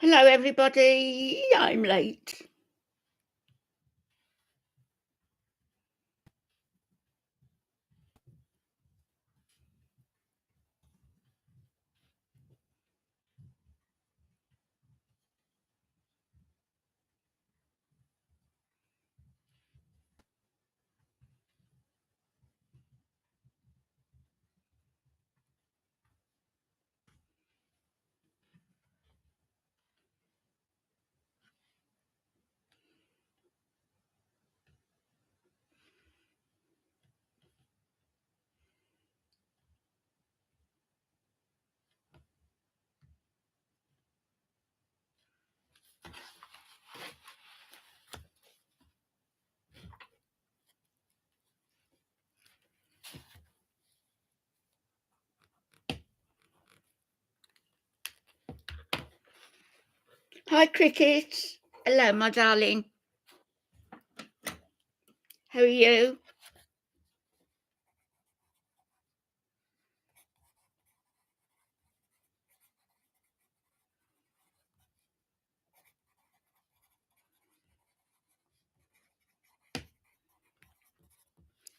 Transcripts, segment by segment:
Hello, everybody. I'm late. Hi, Cricket. Hello, my darling. How are you?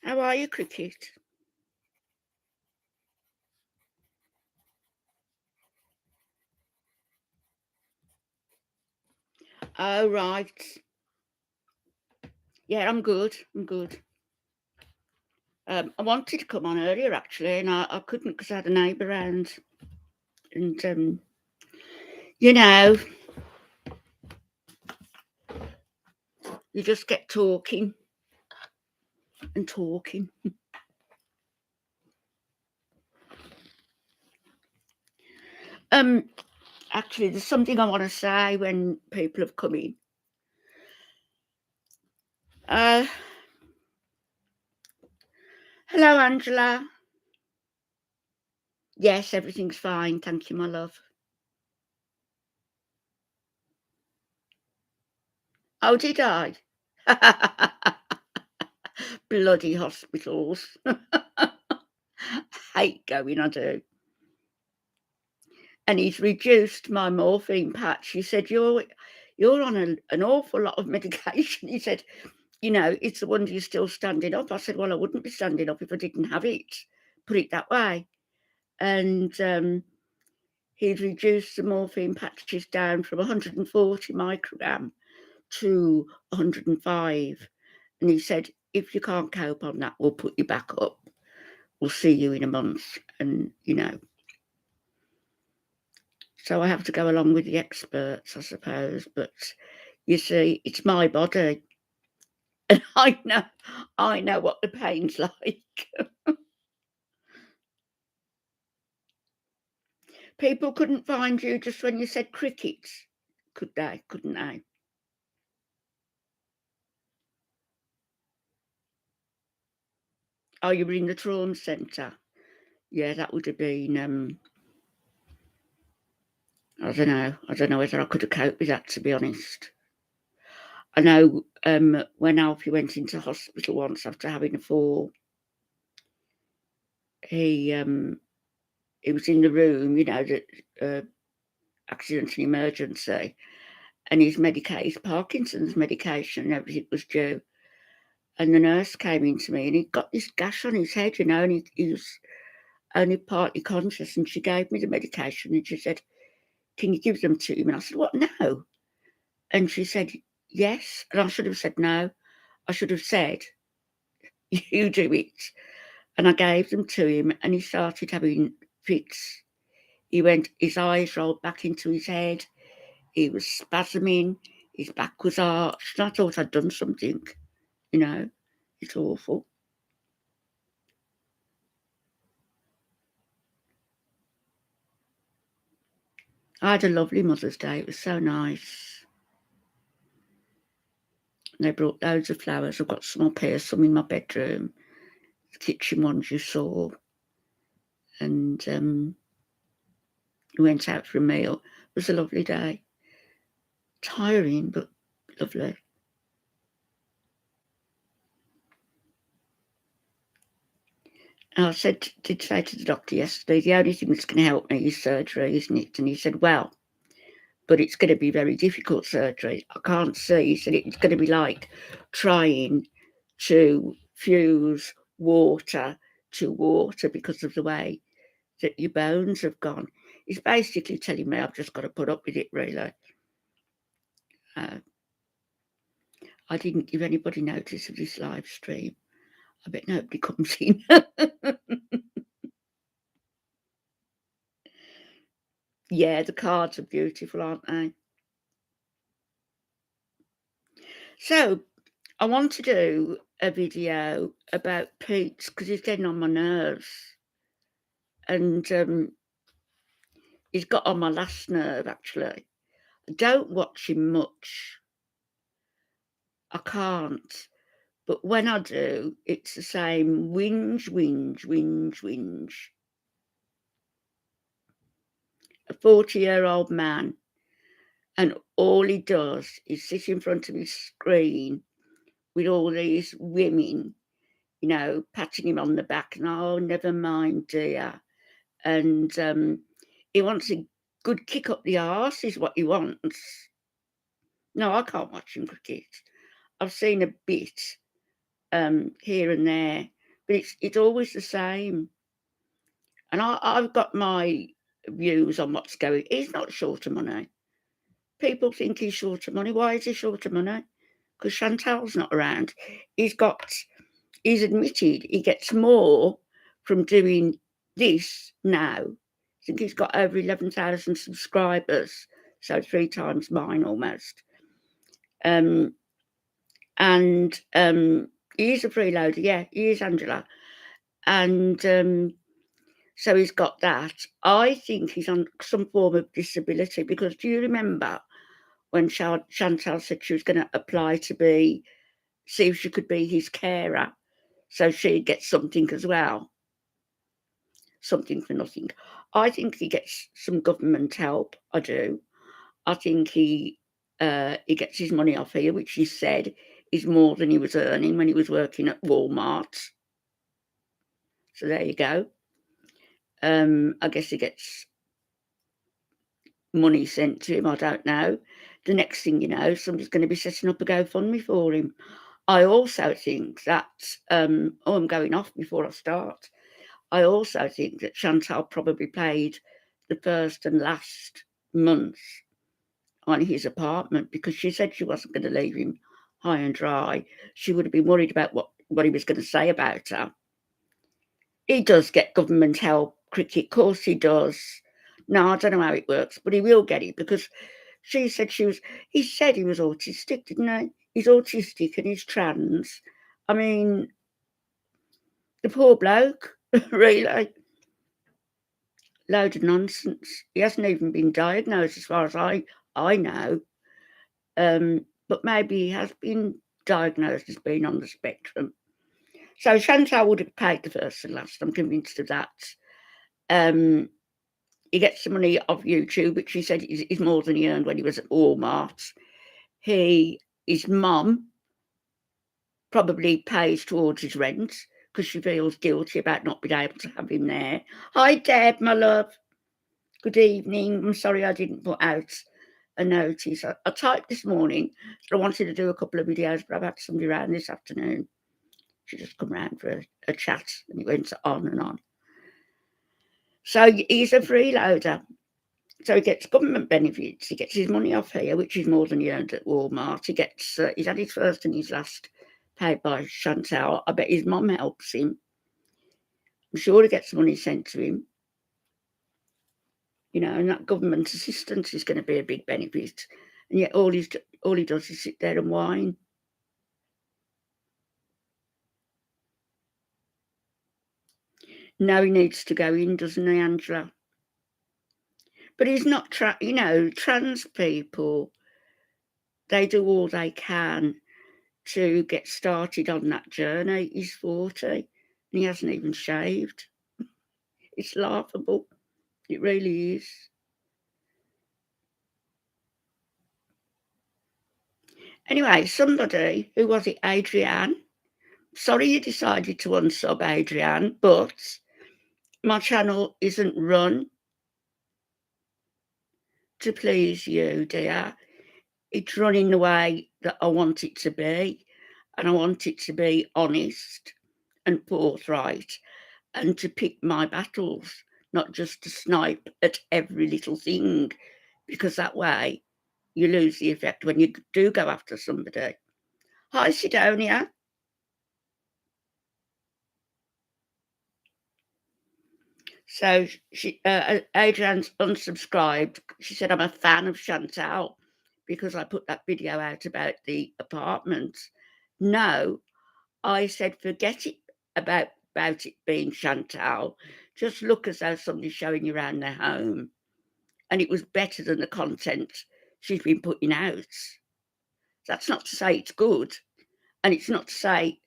How are you, Cricket? Oh, right. Yeah, I'm good. I'm good. I wanted to come on earlier, actually, and I couldn't because I had a neighbour round. And, you know, you just get talking and talking. Actually, there's something I want to say when people have come in. Uh, hello, Angela. Yes, everything's fine. Thank you, my love. Oh, did I? Bloody hospitals. Hate going, I do. And he's reduced my morphine patch. He said, You're on an awful lot of medication. He said, it's the wonder you're still standing up. I said, well, I wouldn't be standing up if I didn't have it. Put it that way. And he's reduced the morphine patches down from 140 microgram to 105. And he said, if you can't cope on that, we'll put you back up. We'll see you in a month. And, so I have to go along with the experts, I suppose. But you see, it's my body. And I know what the pain's like. People couldn't find you just when you said cricket, could they? Couldn't they? Oh, you were in the trauma centre. Yeah, that would have been, I don't know. I don't know whether I could have coped with that, to be honest. I know when Alfie went into hospital once after having a fall, he was in the room, the accident and emergency, and his Parkinson's medication and everything was due. And the nurse came in to me and he'd got this gash on his head, and he was only partly conscious. And she gave me the medication and she said, can you give them to him? And I said, what, no? And she said, yes. And I should have said no. I should have said, you do it. And I gave them to him and he started having fits. His eyes rolled back into his head. He was spasming. His back was arched. And I thought I'd done something, It's awful. I had a lovely Mother's Day. It was so nice. And they brought loads of flowers. I've got some up here, some in my bedroom, the kitchen ones you saw. And we went out for a meal. It was a lovely day. Tiring, but lovely. And I did say to the doctor yesterday, the only thing that's going to help me is surgery, isn't it? And he said, well, but it's going to be very difficult surgery. I can't see. He said it's going to be like trying to fuse water to water because of the way that your bones have gone. He's basically telling me I've just got to put up with it, really. I didn't give anybody notice of this live stream. I bet nobody comes in. Yeah, the cards are beautiful, aren't they? So, I want to do a video about Pete because he's getting on my nerves. And he's got on my last nerve, actually. I don't watch him much. I can't. But when I do, it's the same whinge, whinge, whinge, whinge. A 40-year-old man, and all he does is sit in front of his screen with all these women, you know, patting him on the back and, oh, never mind, dear. And he wants a good kick up the arse is what he wants. No, I can't watch him cricket. I've seen a bit here and there, but it's always the same. And I've got my views on what's going. He's not short of money. People think he's short of money. Why is he short of money? Because Chantal's not around. He's admitted he gets more from doing this now. I think he's got over 11,000 subscribers, so 3 times mine almost. And he is a freeloader, yeah, he is, Angela. And so he's got that. I think he's on some form of disability because do you remember when Chantal said she was going to apply to see if she could be his carer so she'd get something as well? Something for nothing. I think he gets some government help. I do. I think he gets his money off here, which he said is more than he was earning when he was working at Walmart. So there you go. I guess he gets money sent to him. I don't know. The next thing you know, somebody's going to be setting up a GoFundMe for him. I also think that, I'm going off before I start. I also think that Chantal probably paid the first and last month on his apartment because she said she wasn't going to leave him high and dry. She would have been worried about what he was going to say about her. He does get government help, cricket, of course he does. No, I don't know how it works, but he will get it because he said he was autistic, didn't he? He's autistic and he's trans. I mean, the poor bloke, really. Load of nonsense. He hasn't even been diagnosed as far as I know. But maybe he has been diagnosed as being on the spectrum. So Chantal would have paid the first and last. I'm convinced of that. He gets some money off YouTube, which he said is more than he earned when he was at Walmart. His mum probably pays towards his rent because she feels guilty about not being able to have him there. Hi, Deb, my love. Good evening. I'm sorry I didn't put out a notice. I typed this morning that I wanted to do a couple of videos, but I've had somebody around this afternoon. She just come round for a chat and it went on and on. So he's a freeloader. So he gets government benefits. He gets his money off here, which is more than he earned at Walmart. He's had his first and his last paid by Chantal. I bet his mum helps him. I'm sure he gets money sent to him. You know, and that government assistance is going to be a big benefit. And yet all he does is sit there and whine. Now he needs to go in, doesn't he, Angela? But he's not, trans people, they do all they can to get started on that journey. He's 40 and he hasn't even shaved. It's laughable. It really is. Anyway, somebody, who was it, Adrienne? Sorry you decided to unsub, Adrienne, but my channel isn't run to please you, dear. It's running the way that I want it to be, and I want it to be honest and forthright and to pick my battles, not just to snipe at every little thing, because that way you lose the effect when you do go after somebody. Hi, Sidonia. So Adrian's unsubscribed. She said, I'm a fan of Chantal because I put that video out about the apartments. No, I said, forget it about it being Chantal. Just look as though somebody's showing you around their home. And it was better than the content she's been putting out. That's not to say it's good. And it's not to say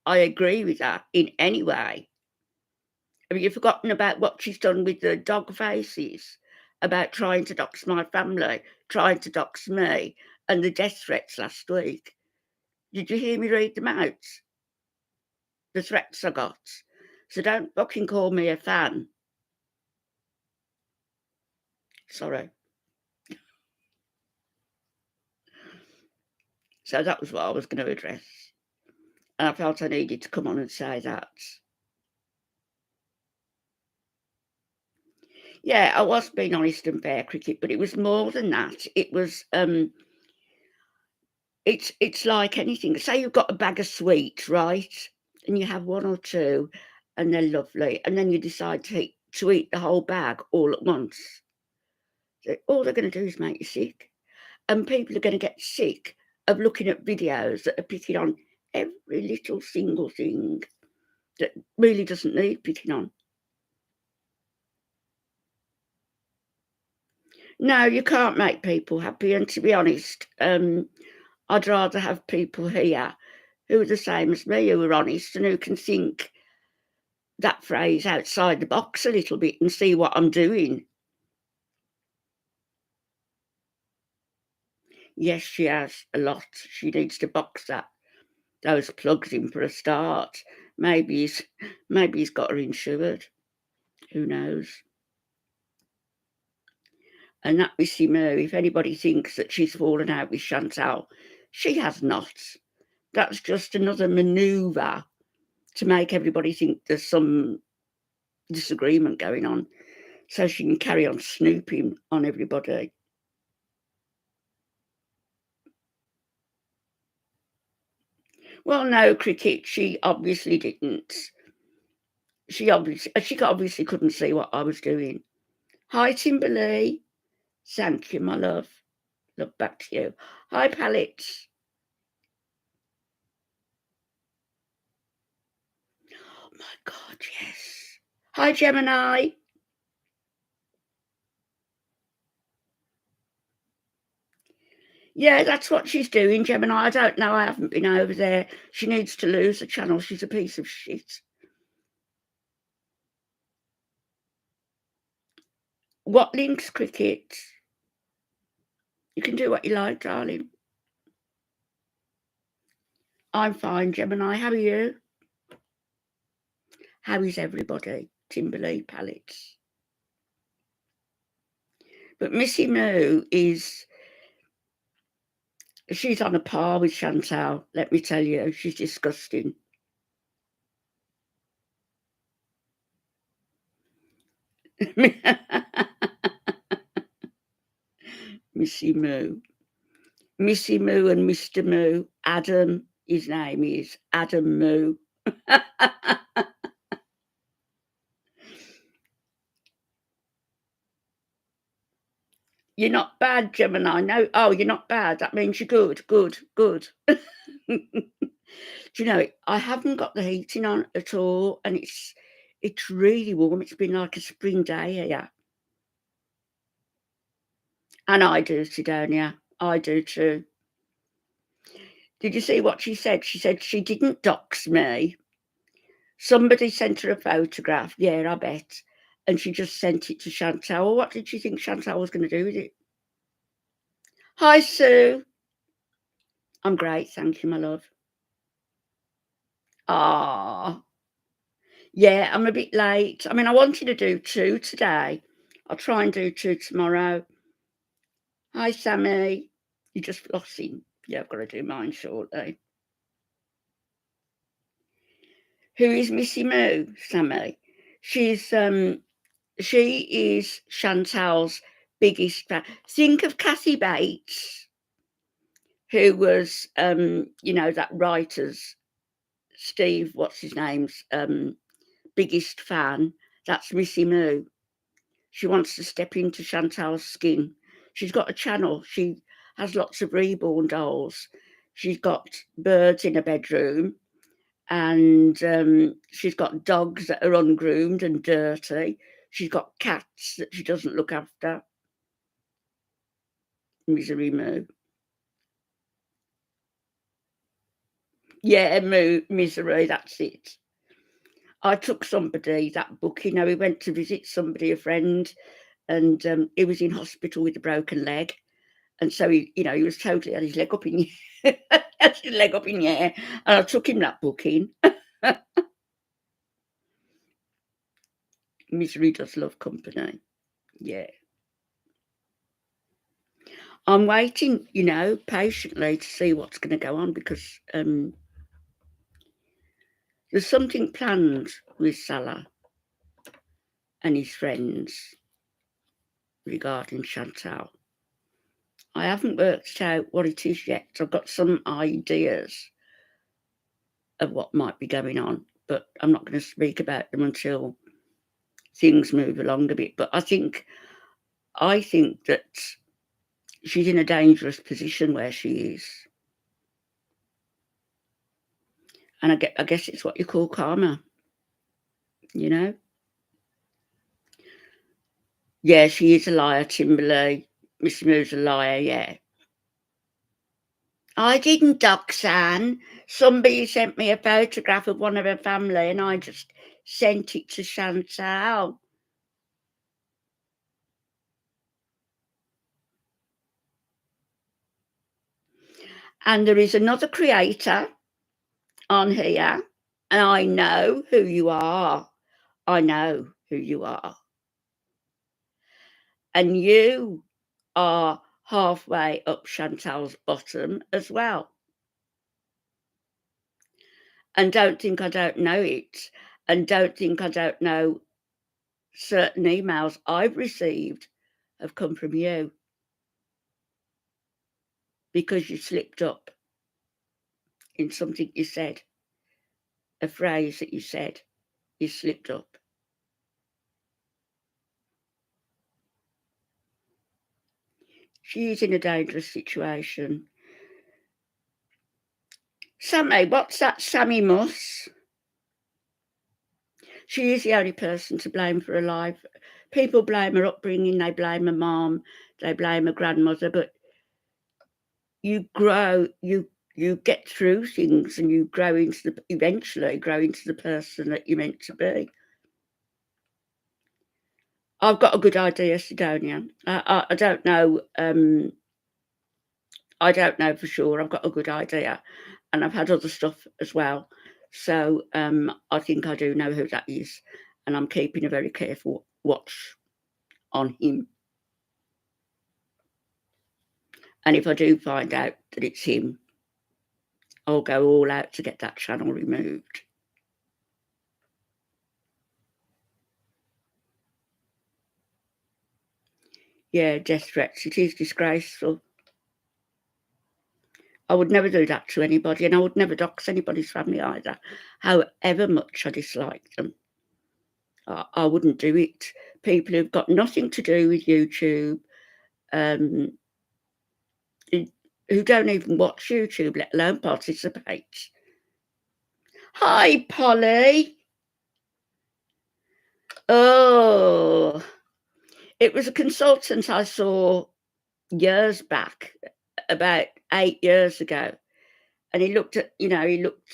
I agree with that in any way. Have you forgotten about what she's done with the dog faces? About trying to dox my family, trying to dox me, and the death threats last week. Did you hear me read them out? The threats I got. So don't fucking call me a fan. Sorry. So that was what I was going to address. And I felt I needed to come on and say that. Yeah, I was being honest and fair, Cricket, but it was more than that. It was it's like anything. Say you've got a bag of sweets, right? And you have one or two and they're lovely, and then you decide to eat the whole bag all at once. All they're going to do is make you sick. And people are going to get sick of looking at videos that are picking on every little single thing that really doesn't need picking on. No, you can't make people happy. And to be honest, I'd rather have people here who are the same as me, who are honest and who can think that phrase outside the box a little bit and see what I'm doing. Yes, she has a lot. She needs to box those plugs in for a start. Maybe he's got her insured. Who knows? And that Missy Moo, if anybody thinks that she's fallen out with Chantal, she has not. That's just another manoeuvre to make everybody think there's some disagreement going on so she can carry on snooping on everybody. Well, no, Cricket, she obviously didn't. She obviously couldn't see what I was doing. Hi, Timberly. Thank you, my love. Love back to you. Hi, Pallets. Oh, my God, yes. Hi, Gemini. Yeah, that's what she's doing, Gemini. I don't know. I haven't been over there. She needs to lose the channel. She's a piece of shit. What links, Cricket? You can do what you like, darling. I'm fine, Gemini. How are you? How is everybody? Timberley Pallets. But Missy Moo she's on a par with Chantal, let me tell you. She's disgusting. Missy Moo. Missy Moo and Mr. Moo. Adam, his name is Adam Moo. You're not bad, Gemini. No, oh, you're not bad. That means you're good, good, good. Do you know, I haven't got the heating on at all, and it's really warm. It's been like a spring day here. And I do, Sidonia. I do too. Did you see what she said? She said she didn't dox me. Somebody sent her a photograph. Yeah, I bet. And she just sent it to Chantal. Well, what did she think Chantal was going to do with it? Hi, Sue. I'm great. Thank you, my love. Ah, yeah, I'm a bit late. I mean, I wanted to do 2 today. I'll try and do 2 tomorrow. Hi, Sammy. You're just flossing. Yeah, I've got to do mine shortly. Who is Missy Moo, Sammy? She is Chantal's biggest fan. Think of Kathy Bates, who was that writer's Steve, what's his name's biggest fan. That's Missy Moo. She wants to step into Chantal's skin. She's got a channel. She has lots of reborn dolls. She's got birds in her bedroom, and she's got dogs that are ungroomed and dirty. She's got cats that she doesn't look after. Misery Moo. Yeah, Moo, misery, that's it. I took somebody that book, we went to visit somebody, a friend, and he was in hospital with a broken leg. And so he was totally had his leg up in had his leg up in the air. And I took him that book in. Misery does love company. Yeah. I'm waiting, patiently to see what's going to go on, because there's something planned with Salah and his friends regarding Chantal. I haven't worked out what it is yet. I've got some ideas of what might be going on, but I'm not going to speak about them until things move along a bit. But I think that she's in a dangerous position where she is. And I guess it's what you call karma, Yeah, she is a liar, Timberley. Miss Moo's a liar, yeah. I didn't, Doxanne. Somebody sent me a photograph of one of her family, and I just sent it to Chantal. And there is another creator on here, and I know who you are. I know who you are. And you are halfway up Chantal's bottom as well. And don't think I don't know it. And don't think I don't know certain emails I've received have come from you, because you slipped up in something you said, a phrase that you said. You slipped up. She's in a dangerous situation. Sammy, what's that, Sammy Muss? She is the only person to blame for her life. People blame her upbringing, they blame her mom, they blame her grandmother, but you grow, you get through things, and you eventually grow into the person that you're meant to be. I've got a good idea, Sidonia. I don't know. I don't know for sure. I've got a good idea, and I've had other stuff as well. So I think I do know who that is, and I'm keeping a very careful watch on him. And if I do find out that it's him, I'll go all out to get that channel removed. Yeah, death threats. It is disgraceful. I would never do that to anybody, and I would never dox anybody's family either, however much I dislike them. I wouldn't do it. People who've got nothing to do with YouTube, who don't even watch YouTube, let alone participate. Hi, Polly. Oh, it was a consultant I saw years back, about 8 years ago. And he looked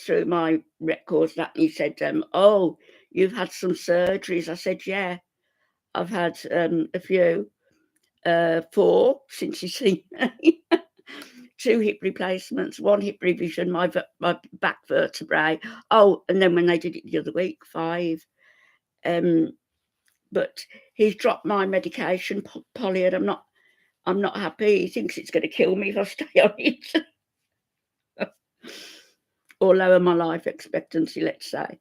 through my records, and he said, oh, you've had some surgeries. I said, yeah, I've had a few, 4 since you've seen me. 2 hip replacements, 1 hip revision, my back vertebrae. Oh, and then when they did it the other week, 5. But he's dropped my medication, Polly, and I'm not happy. He thinks it's going to kill me if I stay on it. Or lower my life expectancy, let's say.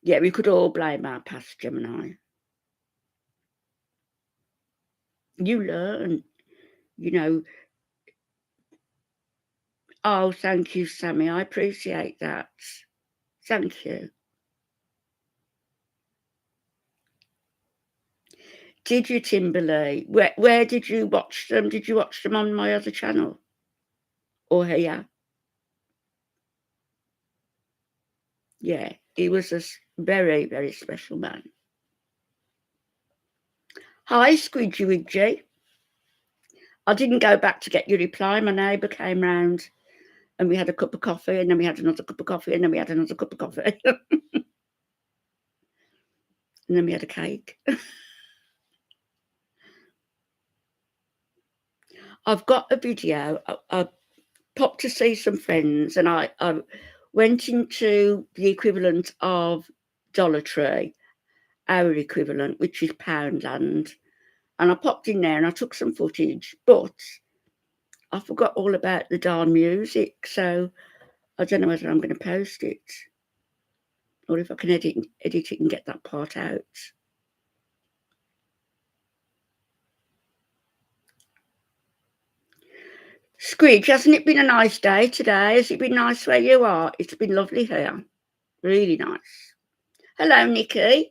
Yeah, we could all blame our past, Gemini. You learn, you know. Oh, thank you, Sammy. I appreciate that. Thank you. Did you, Timberlake? Where did you watch them? Did you watch them on my other channel? Or here? Yeah, he was a very, very special man. Hi, Squidgy Widgy. I didn't go back to get your reply. My neighbour came round and we had a cup of coffee, and then we had another cup of coffee, and then we had another cup of coffee. And then we had a cake. I've got a video. I popped to see some friends, and I went into the equivalent of Dollar Tree, our equivalent, which is Poundland. And I popped in there and I took some footage, but I forgot all about the darn music. So I don't know whether I'm going to post it or if I can edit it and get that part out. Squidge, hasn't it been a nice day today? Has it been nice where you are? It's been lovely here. Really nice. Hello, Nikki.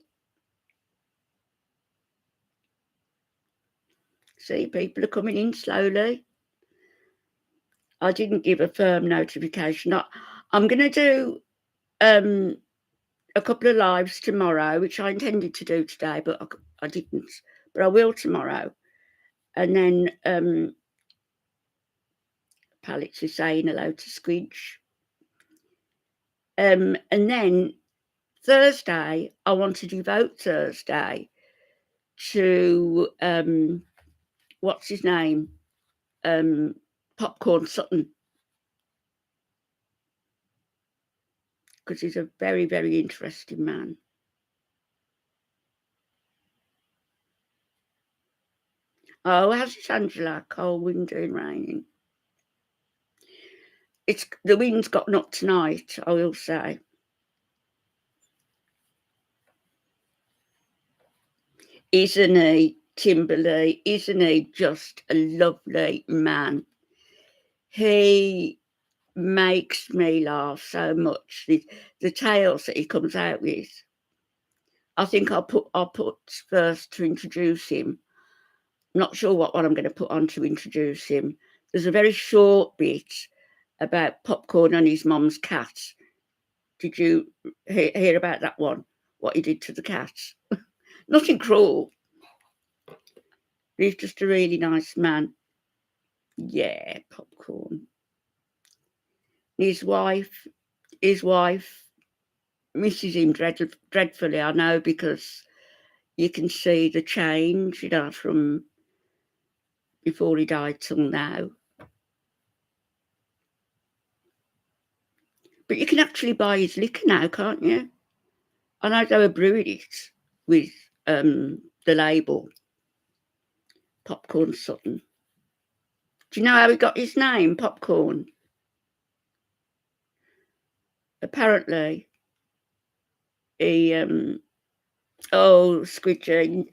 See, people are coming in slowly. I didn't give a firm notification. I'm going to do a couple of lives tomorrow, which I intended to do today, but I didn't. But I will tomorrow. And then Pallets is saying hello to Squidge. And then Thursday, I want to devote Thursday to what's his name? Popcorn Sutton. Because he's a very, very interesting man. Oh, how's it, Angela? Cold, windy and raining. The wind's gotten up tonight, I will say. Isn't he, Timberlake? Isn't he just a lovely man? He makes me laugh so much. The tales that he comes out with. I think I'll put first to introduce him. Not sure what one I'm going to put on to introduce him. There's a very short bit about Popcorn and his mum's cat. Did you hear about that one? What he did to the cat? Nothing cruel. He's just a really nice man. Yeah, Popcorn. His wife misses him dreadfully, I know, because you can see the change, from before he died till now. But you can actually buy his liquor now, can't you? I know they were brewing it with the label Popcorn Sutton. Do you know how he got his name, Popcorn? Apparently, he Squidgy.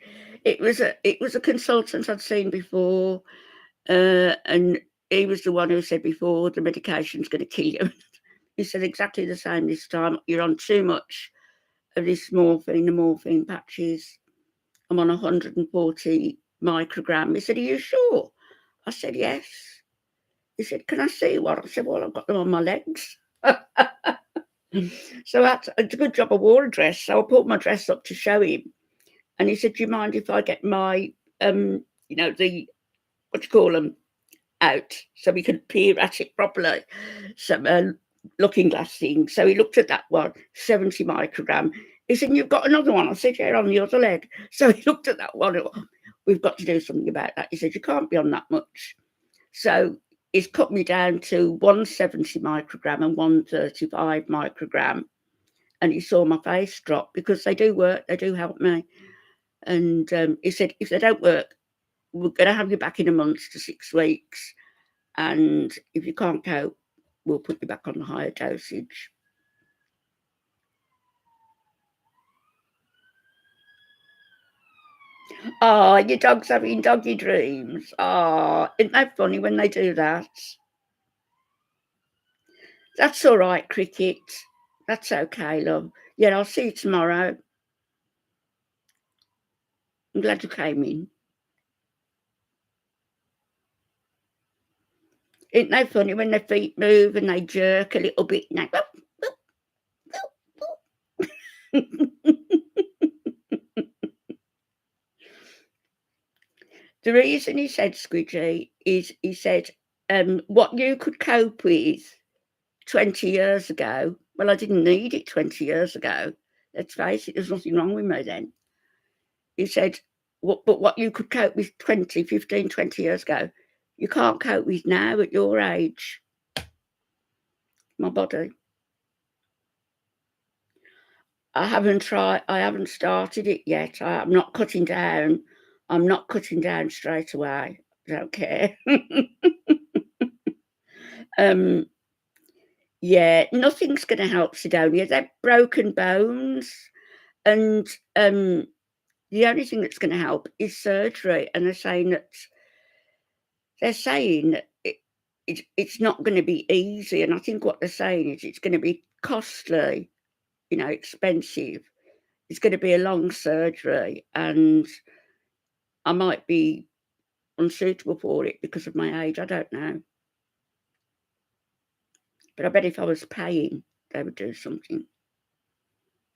It was a consultant I'd seen before, and he was the one who said before the medication's going to kill you. He said exactly the same this time. You're on too much of this morphine, the morphine patches. I'm on 140 microgram. He said, "Are you sure?" I said, "Yes." He said, "Can I see what?" I said, "Well, I've got them on my legs." So it's a good job I wore a dress. So I put my dress up to show him. And he said, "Do you mind if I get my, the, what do you call them, out so we can peer at it properly?" Some looking glass thing. So he looked at that one, 70 microgram. He said, "You've got another one?" I said, "Yeah, on the other leg." So he looked at that one. "We've got to do something about that." He said, "You can't be on that much." So he's cut me down to 170 microgram and 135 microgram. And he saw my face drop because they do work. They do help me. And he said, "If they don't work, we're going to have you back in a month to 6 weeks. And if you can't cope, we'll put you back on the higher dosage. Oh, your dog's having doggy dreams. Oh, isn't that funny when they do that? That's all right, Cricket. That's okay, love. Yeah, I'll see you tomorrow. I'm glad you came in. Isn't that funny when their feet move and they jerk a little bit? And they... The reason he said squidgy is he said what you could cope with 20 years ago. Well, I didn't need it 20 years ago. Let's face it, there's nothing wrong with me then. He said, but what you could cope with 20, 15, 20 years ago, you can't cope with now at your age. My body. I haven't started it yet. I'm not cutting down. I'm not cutting down straight away. I don't care. Yeah, nothing's going to help Sidonia. They're broken bones. And the only thing that's going to help is surgery. And they're saying that it's not going to be easy. And I think what they're saying is it's going to be costly, expensive. It's going to be a long surgery. And I might be unsuitable for it because of my age. I don't know. But I bet if I was paying, they would do something.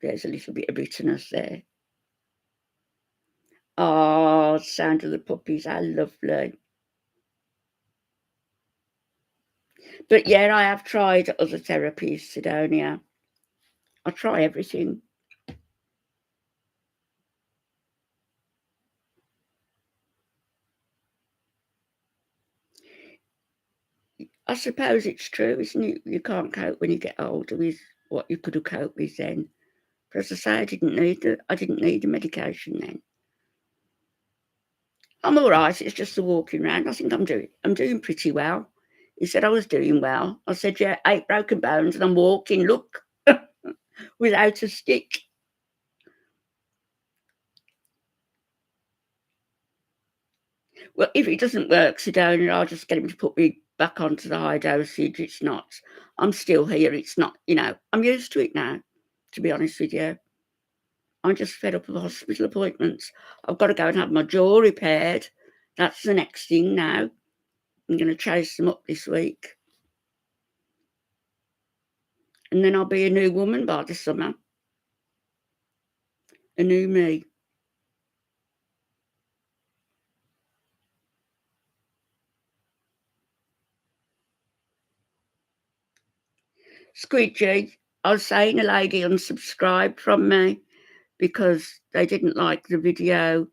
There's a little bit of bitterness there. Oh, sound of the puppies, how lovely. But yeah, I have tried other therapies, Sidonia. I try everything. I suppose it's true, isn't it? You can't cope when you get older with what you could have coped with then. But as I say, I didn't need the medication then. I'm all right. It's just the walking around. I think I'm doing pretty well. He said I was doing well. I said, yeah, 8 broken bones and I'm walking, look, without a stick. Well, if it doesn't work, Sidonia, I'll just get him to put me back onto the high dosage. It's not. I'm still here. It's not, I'm used to it now, to be honest with you. I'm just fed up of hospital appointments. I've got to go and have my jaw repaired. That's the next thing now. I'm going to chase them up this week. And then I'll be a new woman by the summer. A new me. Squidgy, I was saying a lady unsubscribed from me because they didn't like the video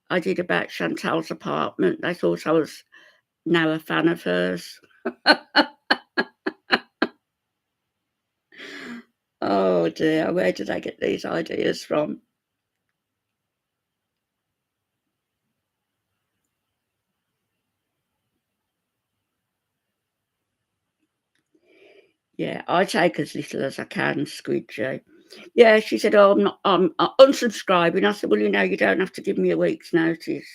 I did about Chantal's apartment. They thought I was now a fan of hers. Oh dear, where did I get these ideas from? Yeah, I take as little as I can, Squidgy. Yeah, she said, oh, I'm unsubscribing. I said, well, you don't have to give me a week's notice.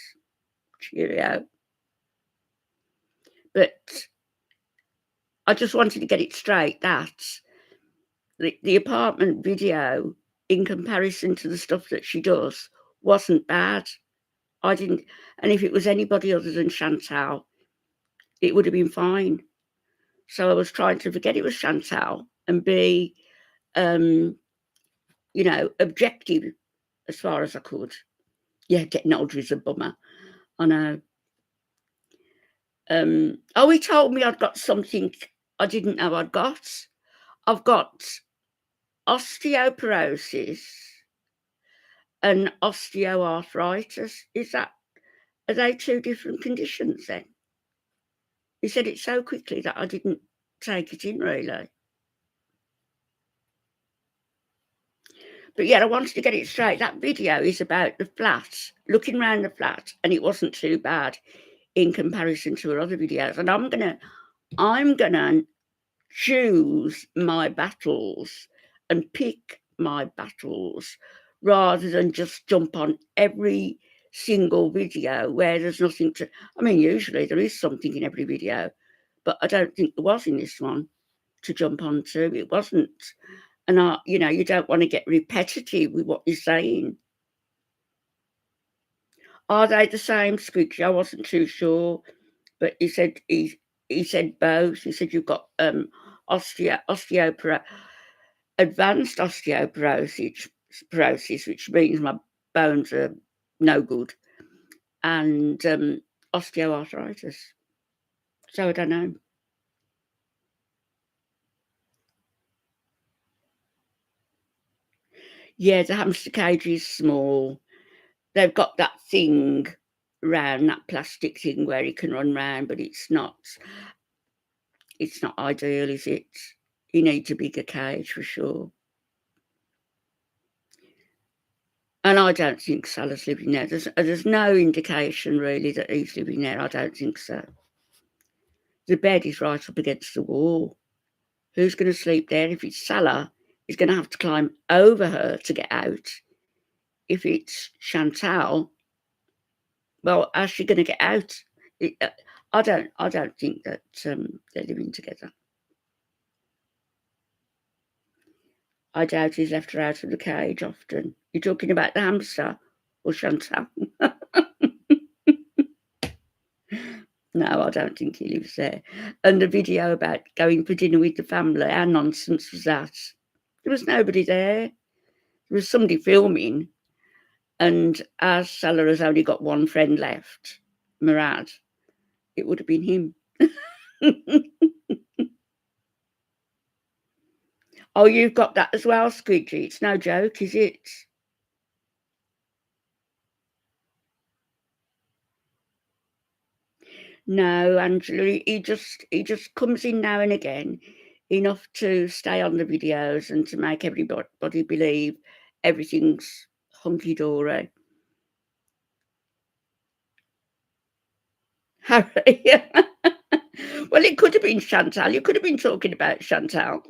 Cheerio. But I just wanted to get it straight that the apartment video, in comparison to the stuff that she does, wasn't bad. I didn't, and if it was anybody other than Chantal, it would have been fine. So I was trying to forget it was Chantal and be, objective as far as I could. Yeah, getting older is a bummer. I know. He told me I'd got something I didn't know I'd got. I've got osteoporosis and osteoarthritis. Are they 2 different conditions then? He said it so quickly that I didn't take it in really. But yeah, I wanted to get it straight. That video is about the flat, looking around the flat, and it wasn't too bad in comparison to her other videos. And I'm gonna choose my battles and pick my battles rather than just jump on every single video where there's nothing to. I mean, usually there is something in every video, but I don't think there was in this one to jump onto. It wasn't. And you don't want to get repetitive with what you're saying. Are they the same, Squidgy? I wasn't too sure, but he said both. He said you've got advanced osteoporosis, which means my bones are no good, and osteoarthritis. So I don't know. Yeah, the hamster cage is small. They've got that thing round, that plastic thing where he can run round, but it's not ideal, is it? You need a bigger cage for sure. And I don't think Salah's living there. There's no indication really that he's living there. I don't think so. The bed is right up against the wall. Who's going to sleep there? If it's Salah, he's going to have to climb over her to get out. If it's Chantal, well, how's she going to get out? I don't think that they're living together. I doubt he's left her out of the cage often. You're talking about the hamster or Chantal? No, I don't think he lives there. And the video about going for dinner with the family, how nonsense was that? There was nobody there. There was somebody filming, and as Salah has only got one friend left, Murad, it would have been him. Oh, you've got that as well, Squidgy. It's no joke, is it? No, Angela, he just comes in now and again, enough to stay on the videos and to make everybody believe everything's hunky-dory. Harry. Well, it could have been Chantal. You could have been talking about Chantal.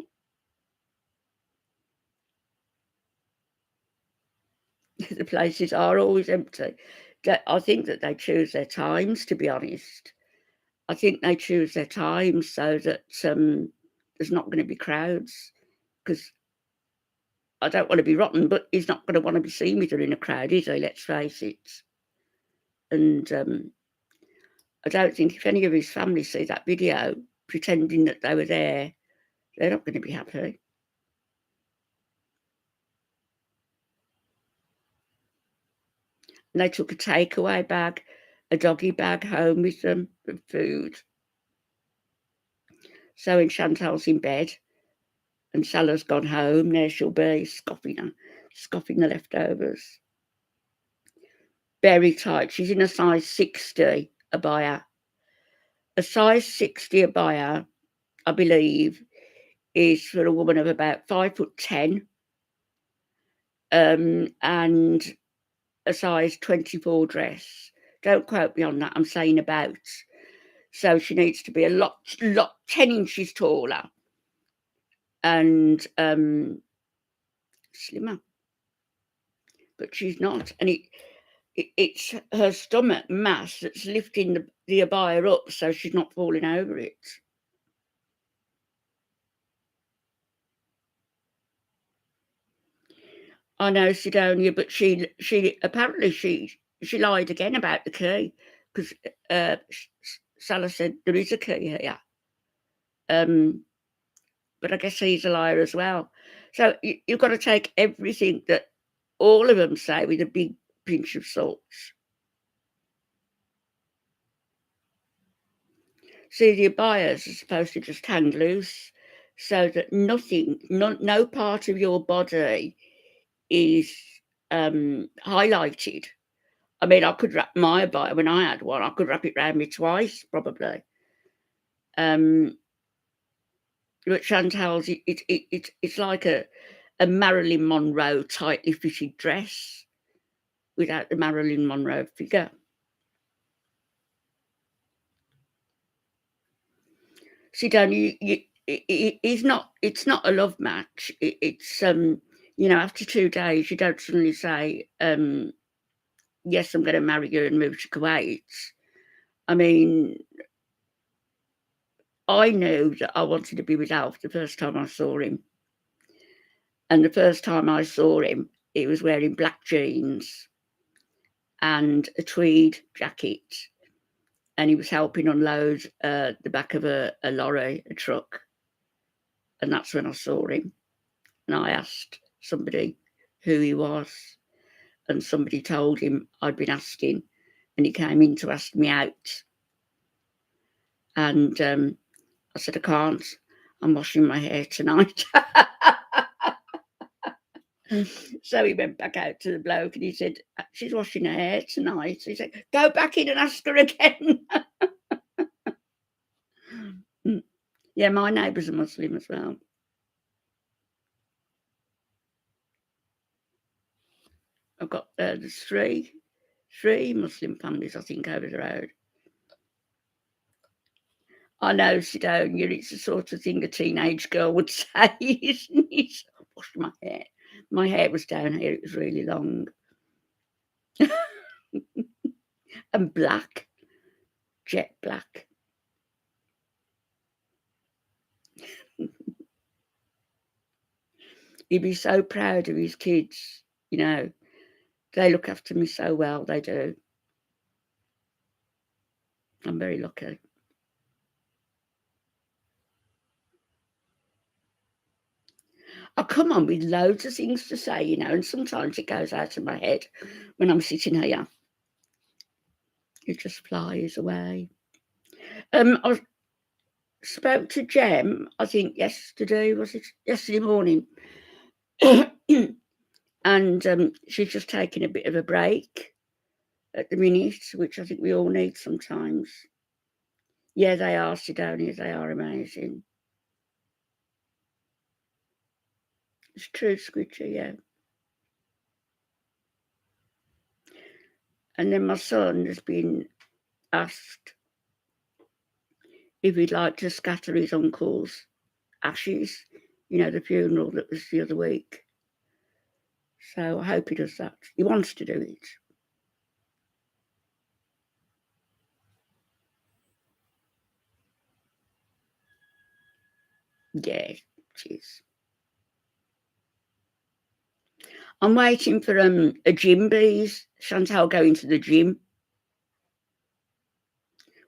The places are always empty. I think that they choose their times, to be honest. I think they choose their times so that there's not going to be crowds, because I don't want to be rotten, but he's not going to want to be seen with her in a crowd, is he? Let's face it. And I don't think if any of his family see that video pretending that they were there, they're not going to be happy. And they took a takeaway bag, a doggy bag home with them of food. So when Chantal's in bed and Salah's gone home, there she'll be scoffing the leftovers. Very tight. She's in a size 60 abaya. A size 60 abaya, I believe, is for a woman of about 5'10", and a size 24 dress. Don't quote me on that. I'm saying about. So she needs to be a lot 10 inches taller and slimmer. But she's not, and it's her stomach mass that's lifting the abaya up so she's not falling over it. I know, Sidonia, but she apparently she lied again about the key, because Salah said there is a key here. But I guess he's a liar as well. So you've got to take everything that all of them say with a big pinch of salt. See, the abayas are supposed to just hang loose so that no part of your body is highlighted. I mean, I could wrap my abaya, when I had one, I could wrap it around me twice, probably. But Chantal's, it's like a a Marilyn Monroe tightly fitted dress without the Marilyn Monroe figure. See, Dan, it's not a love match. It's after 2 days, you don't suddenly say, yes, I'm going to marry you and move to Kuwait. I mean, I knew that I wanted to be with Alf the first time I saw him. And the first time I saw him, he was wearing black jeans and a tweed jacket. And he was helping unload the back of a lorry, a truck. And that's when I saw him. And I asked somebody who he was. And somebody told him I'd been asking. And he came in to ask me out. And I said, I can't. I'm washing my hair tonight. So he went back out to the bloke and he said, she's washing her hair tonight. He said, go back in and ask her again. Yeah, my neighbour's a Muslim as well. I've got there's three Muslim families, I think, over the road. I know, Sidonia, it's the sort of thing a teenage girl would say, isn't it? I washed my hair. My hair was down here, it was really long. And black, jet black. He'd be so proud of his kids, They look after me so well, they do. I'm very lucky. I come on with loads of things to say, and sometimes it goes out of my head when I'm sitting here. It just flies away. I spoke to Jem, I think yesterday, was it? Yesterday morning. And she's just taking a bit of a break at the minute, which I think we all need sometimes. Yeah, they are, Sidonia, they are amazing. It's true, Squidgy, yeah. And then my son has been asked if he'd like to scatter his uncle's ashes, the funeral that was the other week. So I hope he does that. He wants to do it. Yeah, it is. I'm waiting for a gym bees. Chantal going to the gym.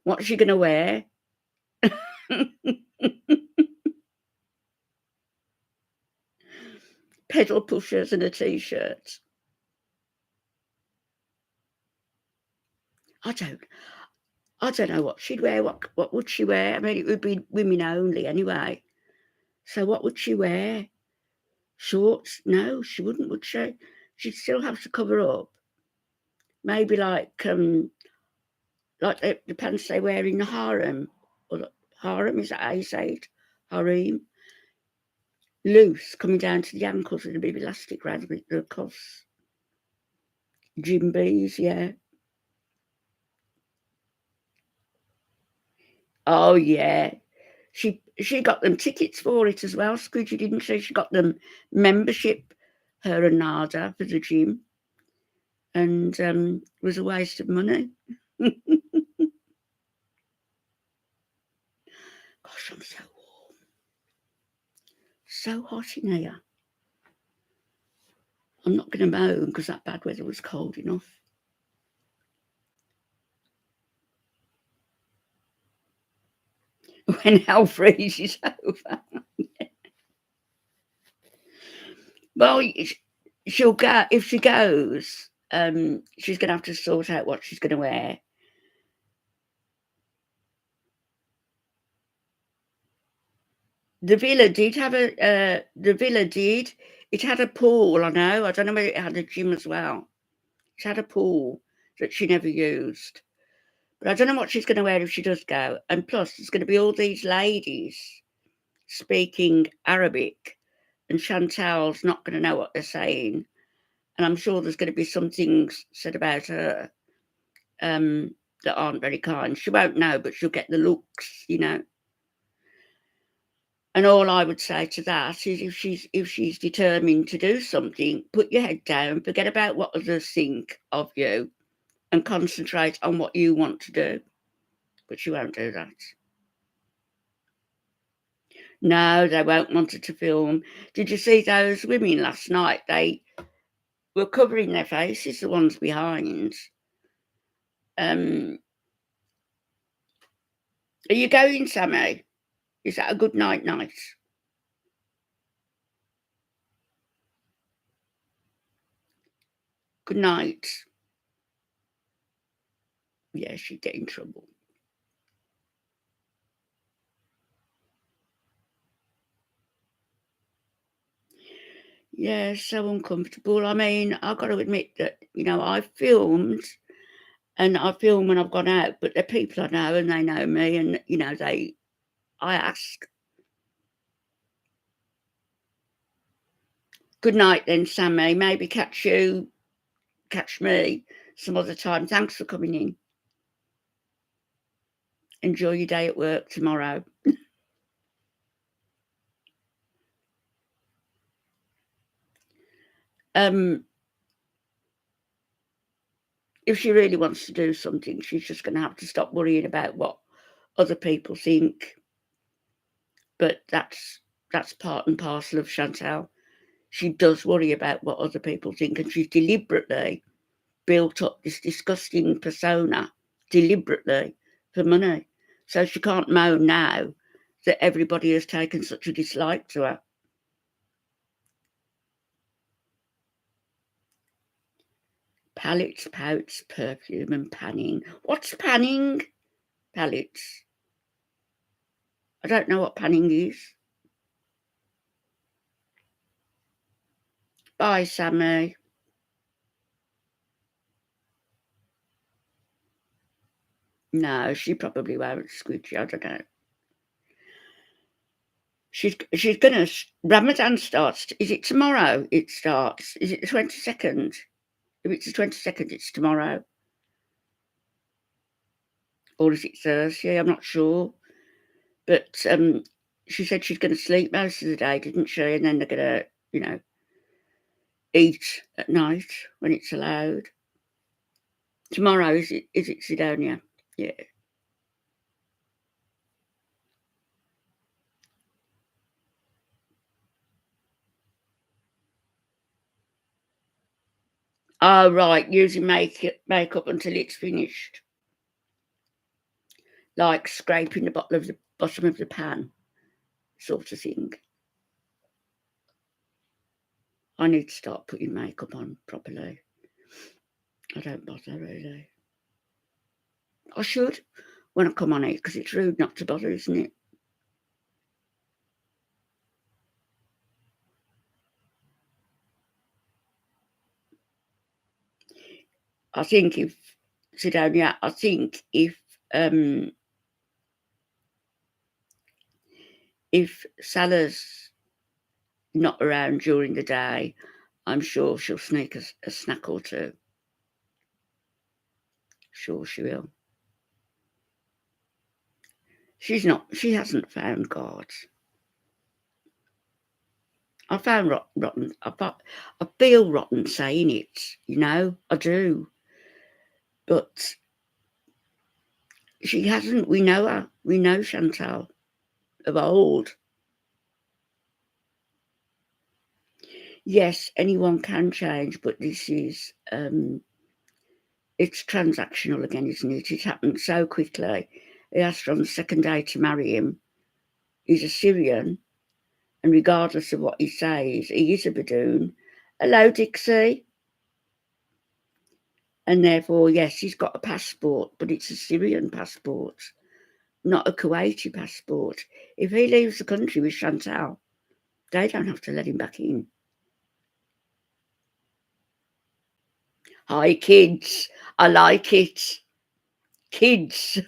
What's she going to wear? Pedal pushers and a t-shirt. I don't know what she'd wear. What would she wear? I mean, it would be women only anyway. So what would she wear? Shorts? No, she wouldn't, would she? She'd still have to cover up. Maybe like the pants they wear in the harem. Or harem, is that how you say it? Harem. Loose, coming down to the ankles with a bit of elastic around the cuffs. Gym bees, yeah. Oh, yeah. She got them tickets for it as well, Squidgy, didn't she? She got them membership, her and Nada, for the gym. And it was a waste of money. Gosh, I'm so warm. So hot in here. I'm not going to moan because that bad weather was cold enough. When hell freezes over. Well, she'll go, if she goes, she's going to have to sort out what she's going to wear. The villa did have it had a pool, I know. I don't know whether it had a gym as well. It had a pool that she never used. But I don't know what she's going to wear if she does go. And plus, there's going to be all these ladies speaking Arabic and Chantal's not going to know what they're saying. And I'm sure there's going to be some things said about her that aren't very kind. She won't know, but she'll get the looks, you know. And all I would say to that is if she's determined to do something, put your head down, forget about what others think of you, and concentrate on what you want to do. But she won't do that. No, they won't want her to film. Did you see those women last night? They were covering their faces, the ones behind. Are you going, Sammy? Is that a good night? Good night. Yeah, she'd get in trouble. Yeah, so uncomfortable. I mean, I've got to admit that, you know, I've filmed and I film when I've gone out, but they're people I know and they know me and, you know, I ask. Good night then, Sammy. Maybe catch me some other time. Thanks for coming in. Enjoy your day at work tomorrow. If she really wants to do something, she's just going to have to stop worrying about what other people think. But that's part and parcel of Chantal. She does worry about what other people think, and she's deliberately built up this disgusting persona deliberately for money. So she can't moan now that everybody has taken such a dislike to her. Palettes, pouts, perfume and panning. What's panning? Palettes. I don't know what panning is. Bye, Sammy. No, she probably won't, Squidgy. I don't know. She's gonna. Ramadan starts. Is it tomorrow? It starts. Is it the 22nd? If it's the 22nd, it's tomorrow. Or is it Thursday? I'm not sure. But she said she's going to sleep most of the day, didn't she? And then they're going to, you know, eat at night when it's allowed. Tomorrow, is it Sidonia? Yeah. Oh, right, using makeup until it's finished. Like scraping the bottom of the pan, sort of thing. I need to start putting makeup on properly. I don't bother, really. I should when I come on it, because it's rude not to bother, isn't it? I think Sidonia, if Salah's not around during the day, I'm sure she'll sneak a snack or two. Sure she will. She hasn't found God. I found rotten. I feel rotten saying it, you know, I do. But she hasn't. We know her. We know Chantal of old. Yes, anyone can change, but this is it's transactional again, isn't it? It happened so quickly. He asked her on the second day to marry him. He's a Syrian, and regardless of what he says, he is a Badoon. Hello, Dixie. And therefore, yes, he's got a passport, but it's a Syrian passport, not a Kuwaiti passport. If he leaves the country with Chantal, they don't have to let him back in. Hi, kids. I like it. Kids.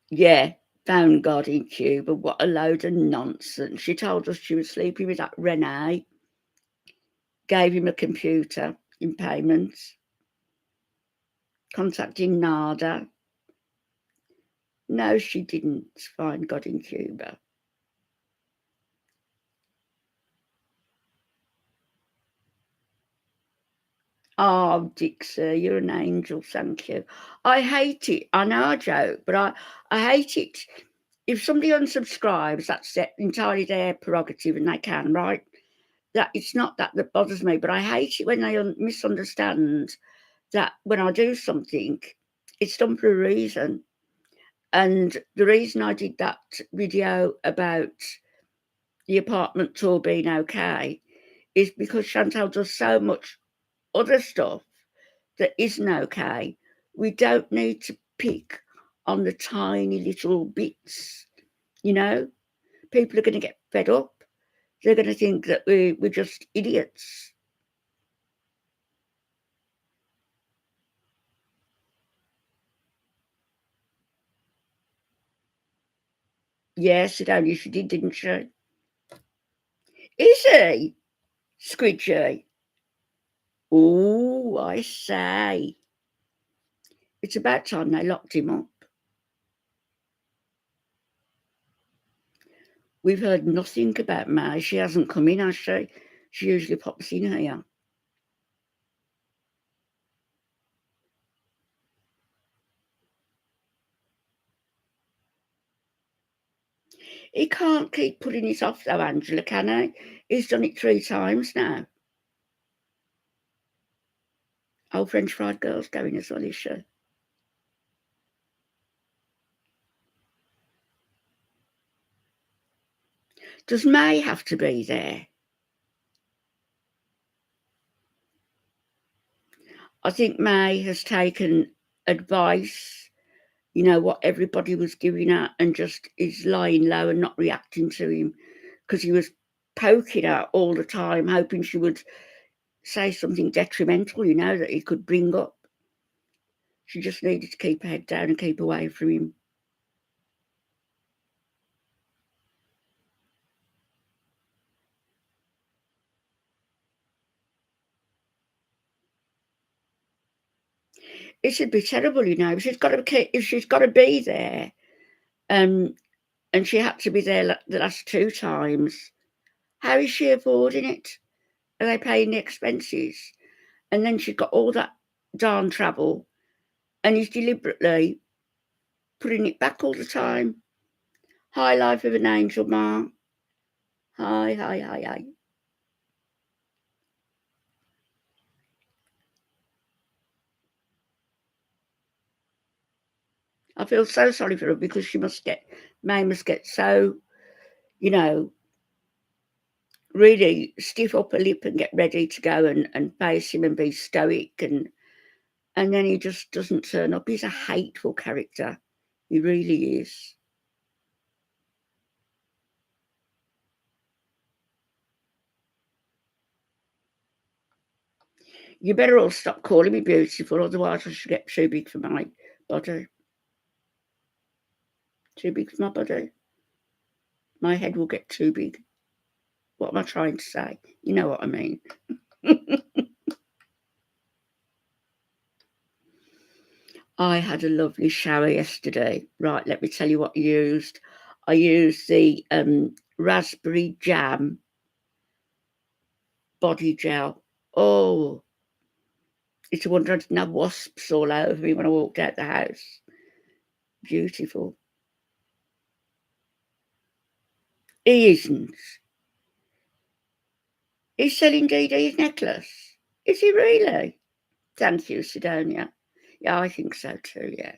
Yeah, found God in Cuba. What a load of nonsense. She told us she was sleeping with that Renee, gave him a computer in payments, contacting NADA. No, she didn't find God in Cuba. Oh, Dixie, you're an angel, thank you. I hate it. I know I joke, but I hate it. If somebody unsubscribes, that's entirely their prerogative and they can, right? That it's not that bothers me, but I hate it when they misunderstand that when I do something, it's done for a reason. And the reason I did that video about the apartment tour being okay is because Chantal does so much other stuff that isn't okay. We don't need to pick on the tiny little bits, you know? People are going to get fed up. They're going to think that we're just idiots. Yes, it only she did, didn't she? Is he? Squidgy. Oh, I say. It's about time they locked him up. We've heard nothing about May. She hasn't come in, has she? She usually pops in here. He can't keep putting it off though, Angela, can he? He's done it 3 times now. Oh, French fried girl's going as well, is she? Does May have to be there? I think May has taken advice, you know, what everybody was giving her, and just is lying low and not reacting to him because he was poking her all the time, hoping she would say something detrimental, you know, that he could bring up. She just needed to keep her head down and keep away from him. It should be terrible, you know. If she's got to be there, um, and she had to be there the last 2 times. How is she affording it? Are they paying the expenses? And then she's got all that darn travel, and he's deliberately putting it back all the time. High life of an angel, Ma. Hi, hi, hi, hi. I feel so sorry for her because May must get so, you know, really stiff upper lip and get ready to go and face him and be stoic, and then he just doesn't turn up. He's a hateful character. He really is. You better all stop calling me beautiful, otherwise I should get too big for my body. Too big for my body. My head will get too big. What am I trying to say? You know what I mean. I had a lovely shower yesterday. Right, let me tell you what I used. I used the raspberry jam body gel. Oh, it's a wonder I didn't have wasps all over me when I walked out the house. Beautiful. He isn't. Is selling DD's necklace? Is he really? Thank you, Sidonia. Yeah, I think so too, yeah.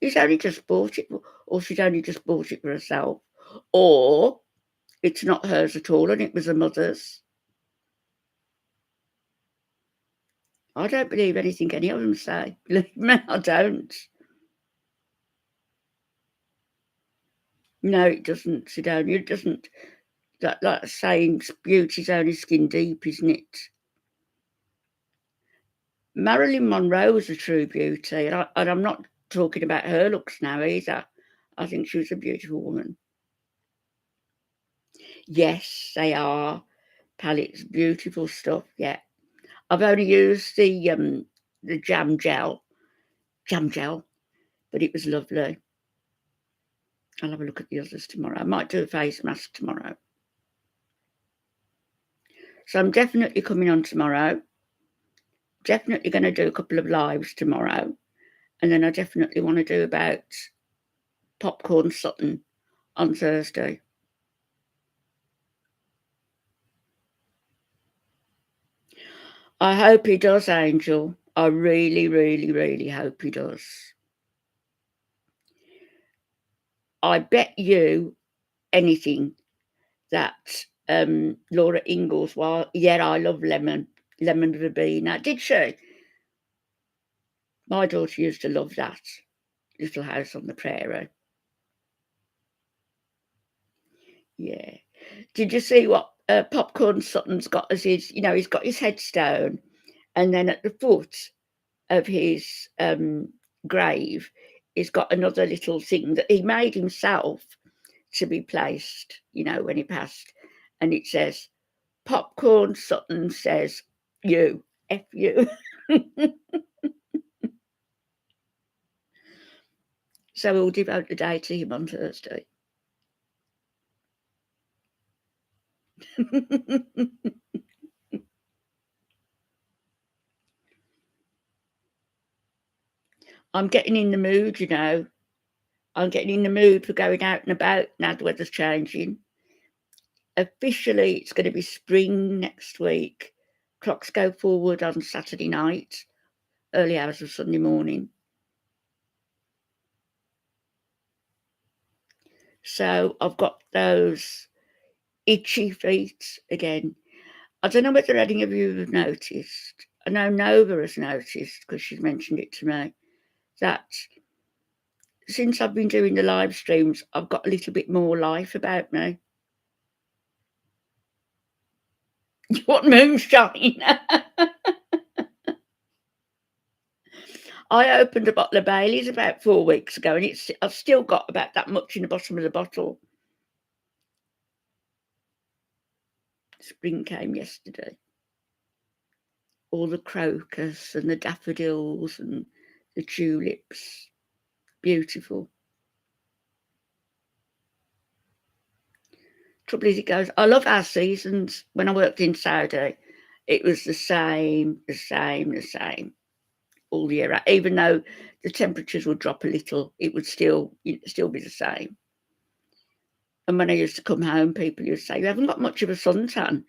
He's only just bought it, or she's only just bought it for herself. Or it's not hers at all and it was her mother's. I don't believe anything any of them say. Believe me, I don't. No, it doesn't, Sidonia. It doesn't. That saying, beauty's only skin deep, isn't it? Marilyn Monroe was a true beauty, and I'm not talking about her looks now either. I think she was a beautiful woman. Yes, they are palettes, beautiful stuff. Yeah, I've only used the jam gel, but it was lovely. I'll have a look at the others tomorrow. I might do a face mask tomorrow. So I'm definitely coming on tomorrow. Definitely going to do a couple of lives tomorrow. And then I definitely want to do about Popcorn Sutton on Thursday. I hope he does, Angel. I really, really, really hope he does. I bet you anything that Laura Ingalls, I love lemon verbena. Did she? My daughter used to love that. Little House on the Prairie. Yeah. Did you see what Popcorn Sutton's got as his, he's got his headstone, and then at the foot of his grave, he's got another little thing that he made himself to be placed, when he passed. And it says, Popcorn Sutton says, you, F you. So we'll devote the day to him on Thursday. I'm getting in the mood, I'm getting in the mood for going out and about now the weather's changing. Officially, it's going to be spring next week. Clocks go forward on Saturday night, early hours of Sunday morning. So I've got those itchy feet again. I don't know whether any of you have noticed. I know Nova has noticed, because she's mentioned it to me, that since I've been doing the live streams, I've got a little bit more life about me. You want moonshine? I opened a bottle of Bailey's about 4 weeks ago, and I've still got about that much in the bottom of the bottle. Spring came yesterday. All the crocus and the daffodils and the tulips. Beautiful. Trouble is, it goes. I love our seasons. When I worked in Saudi, it was the same all year round. Even though the temperatures would drop a little, it would still be the same. And when I used to come home, people used to say, "You haven't got much of a suntan."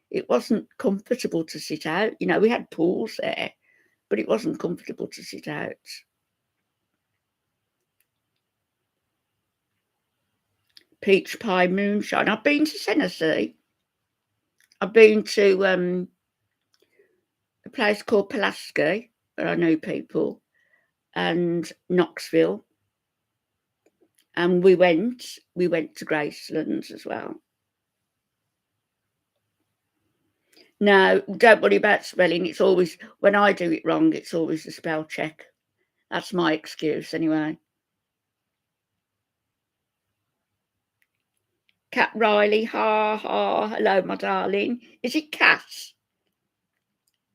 It wasn't comfortable to sit out. We had pools there, but it wasn't comfortable to sit out. Peach pie moonshine. I've been to Tennessee. I've been to a place called Pulaski, where I know people, and Knoxville. And we went to Gracelands as well. No, don't worry about spelling. It's always, when I do it wrong, it's always a spell check. That's my excuse anyway. Cat Riley, ha ha, hello my darling. Is it Cat?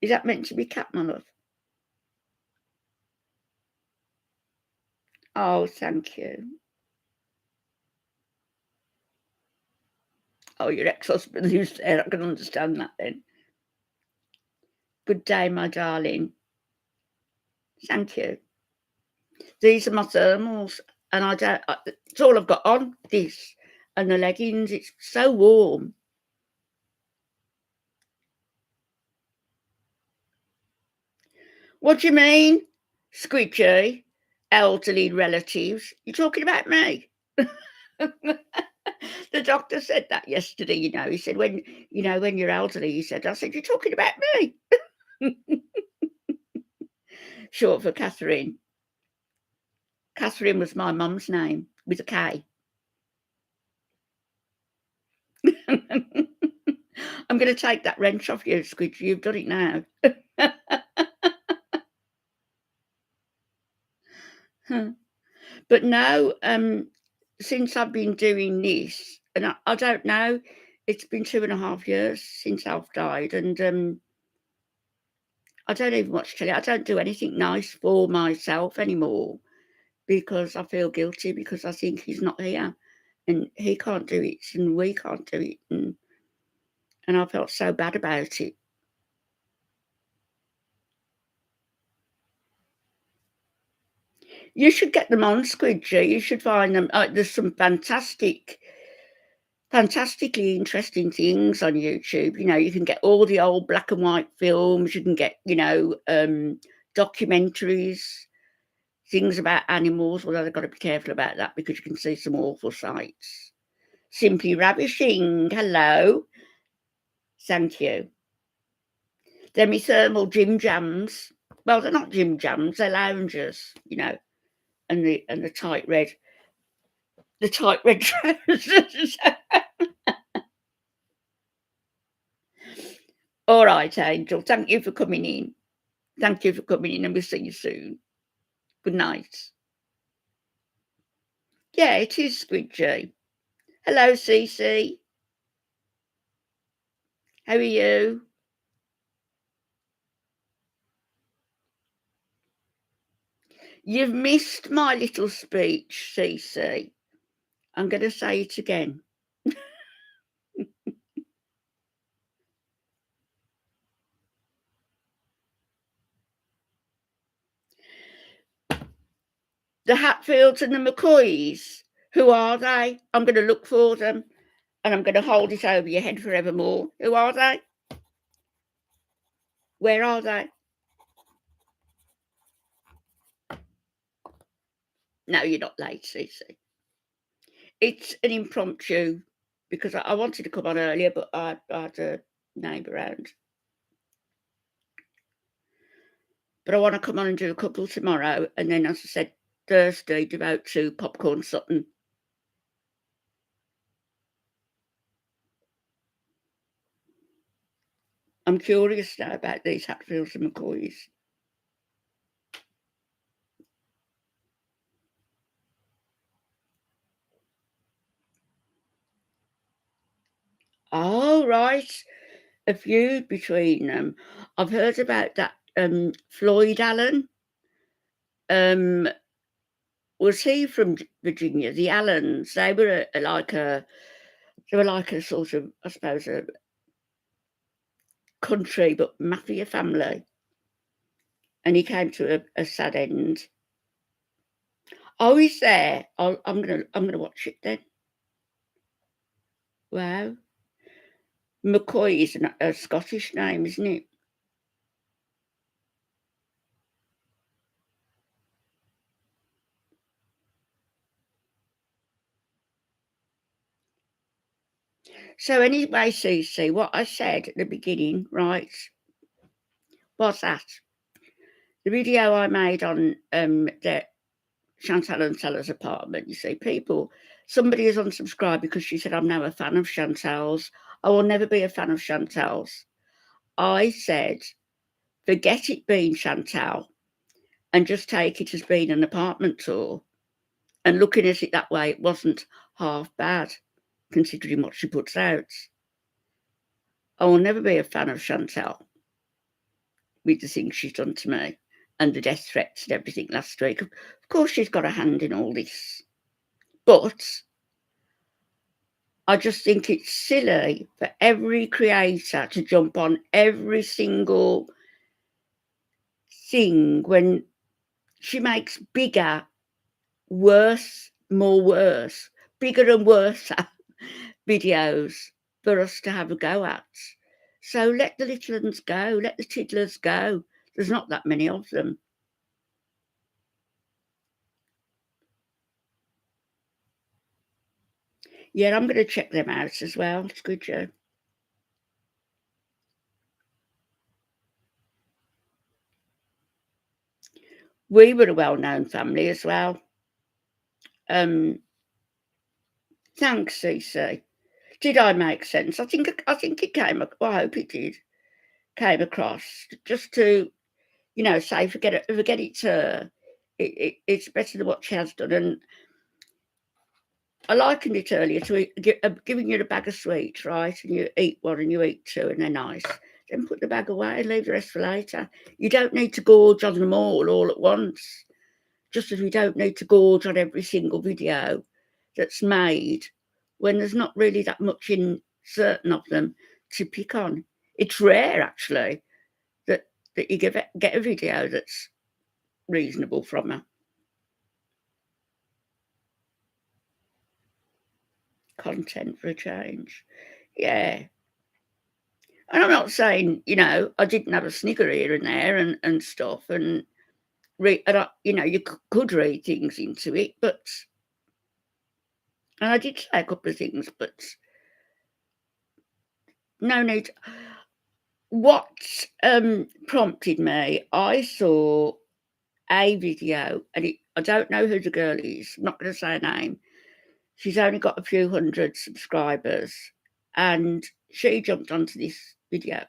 Is that meant to be Cat, my love? Oh, thank you. Oh, your ex-husband who's there, I can understand that then. Good day, my darling. Thank you. These are my thermals, and it's all I've got on, this and the leggings. It's so warm. What do you mean, Squidgy? Elderly relatives? You're talking about me? The doctor said that yesterday, He said, when you're elderly, he said, I said, you're talking about me. Short for Catherine. Catherine was my mum's name, with a K. I'm going to take that wrench off you, Squidgy. You've done it now. Huh. But no, since I've been doing this, and I don't know, it's been 2.5 years since Alf died, and I don't even watch telly. I don't do anything nice for myself anymore because I feel guilty because I think he's not here and he can't do it and we can't do it. And I felt so bad about it. You should get them on Squidgy. You should find them. There's some fantastically interesting things on YouTube. You know, you can get all the old black and white films. You can get, documentaries, things about animals. Although they've got to be careful about that because you can see some awful sights. Simply ravishing. Hello. Thank you. Demi-thermal gym jams. Well, they're not gym jams, they're loungers, and the tight red trousers. All right, Angel. Thank you for coming in. Thank you for coming in, and we'll see you soon. Good night. Yeah, it is Squidgy. Hello, Cece. How are you? You've missed my little speech, Cece. I'm going to say it again. The Hatfields and the McCoys. Who are they? I'm going to look for them and I'm going to hold it over your head forevermore. Who are they? Where are they? No, you're not late, Cece. It's an impromptu because I wanted to come on earlier, but I had a neighbour round. But I want to come on and do a couple tomorrow, and then, as I said, Thursday devote to Popcorn Sutton. I'm curious now about these Hatfields and McCoys. Oh, right. A feud between them. I've heard about that. Floyd Allen. Was he from Virginia? The Allens. They were like a sort of, I suppose, a country but mafia family, and he came to a sad end. Oh, he's there. I'm gonna watch it then. Wow, McCoy is a Scottish name, isn't it? So anyway, Cece, what I said at the beginning, right? What's that? The video I made on the Chantal and Stella's apartment. You see, somebody is unsubscribed because she said I'm now a fan of Chantal's. I will never be a fan of Chantal's. I said, forget it being Chantal and just take it as being an apartment tour. And looking at it that way, it wasn't half bad, considering what she puts out. I will never be a fan of Chantal with the things she's done to me and the death threats and everything last week. Of course, she's got a hand in all this. But I just think it's silly for every creator to jump on every single thing when she makes bigger, worse, more worse, bigger and worse videos for us to have a go at. So let the little ones go, let the tiddlers go. There's not that many of them. Yeah, I'm going to check them out as well. It's good, Joe. We were a well-known family as well. Thanks, Cece. Did I make sense? I think it came. Well, I hope it did. Came across just to say forget it. Forget it's her. It's better than what she has done. And I likened it earlier to giving you a bag of sweets, right? And you eat one and you eat two and they're nice. Then put the bag away and leave the rest for later. You don't need to gorge on them all at once. Just as we don't need to gorge on every single video that's made when there's not really that much in certain of them to pick on. It's rare, actually, that you get a video that's reasonable from her. Content for a change. Yeah. And I'm not saying, I didn't have a snigger here and there and stuff, and you could read things into it, but and I did say a couple of things, but no need. What prompted me, I saw a video, and I don't know who the girl is, I'm not going to say her name. She's only got a few hundred subscribers, and she jumped onto this video,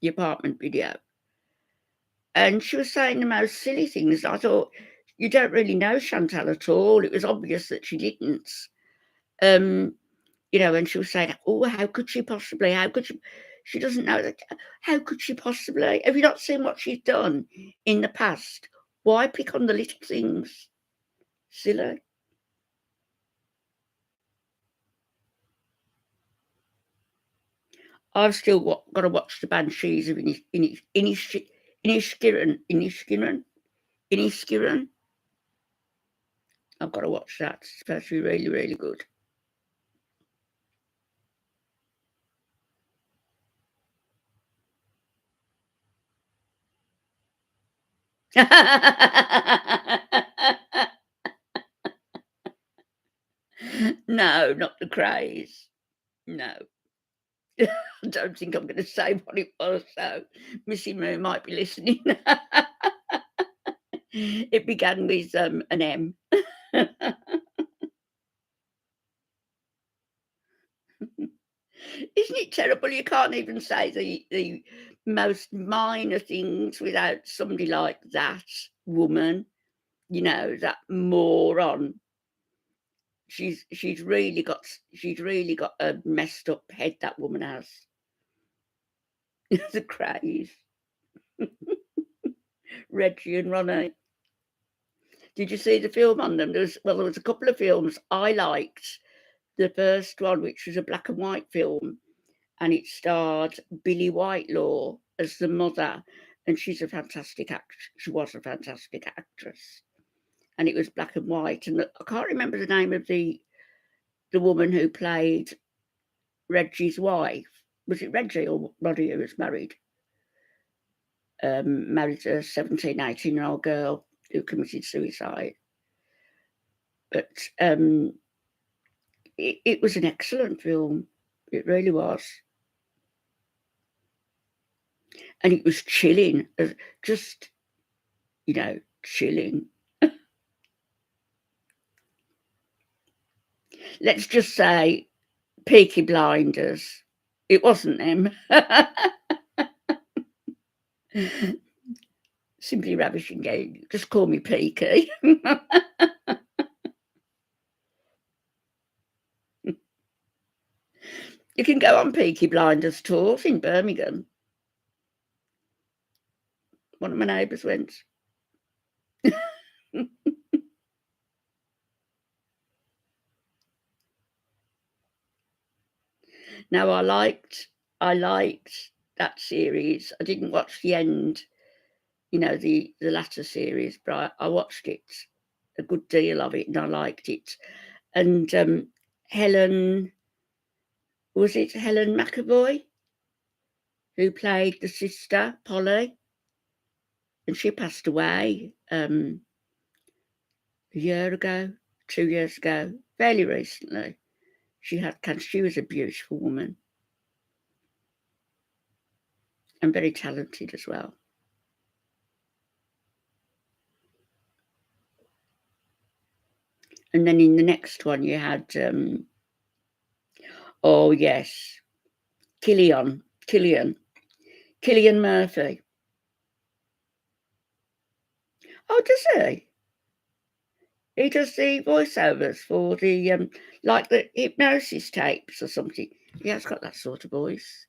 the apartment video, and she was saying the most silly things. I thought, you don't really know Chantal at all. It was obvious that she didn't. And she was saying, oh, how could she possibly? How could she doesn't know that. How could she possibly? Have you not seen what she's done in the past? Why pick on the little things? Silly. I've still got to watch the Banshees of Inisherin. I've got to watch that. It's supposed to be really, really good. No, not the craze. No. I don't think I'm going to say what it was, so Missy Moo might be listening. It began with an M. Isn't it terrible? You can't even say the most minor things without somebody like that woman, that moron. She's really got a messed up head, that woman has. The craze. Reggie and Ronnie. Did you see the film on them? There was a couple of films I liked. The first one, which was a black and white film, and it starred Billie Whitelaw as the mother, and she's a fantastic actress. She was a fantastic actress, and it was black and white. And I can't remember the name of the woman who played Reggie's wife. Was it Reggie or Roddy who was married? Married a 17, 18-year-old girl who committed suicide. But it was an excellent film. It really was. And it was chilling, just, chilling. Let's just say Peaky Blinders. It wasn't them. Simply ravishing game. Just call me Peaky. You can go on Peaky Blinders tours in Birmingham. One of my neighbours went. Now, I liked that series. I didn't watch the end, the latter series, but I watched it, a good deal of it, and I liked it. And Helen McAvoy, who played the sister, Polly, and she passed away a year ago, 2 years ago, fairly recently. She had cancer. She was a beautiful woman and very talented as well. And then in the next one, you had, oh yes, Cillian Murphy. Oh, does he? He does the voiceovers for the like the hypnosis tapes or something. He has got that sort of voice.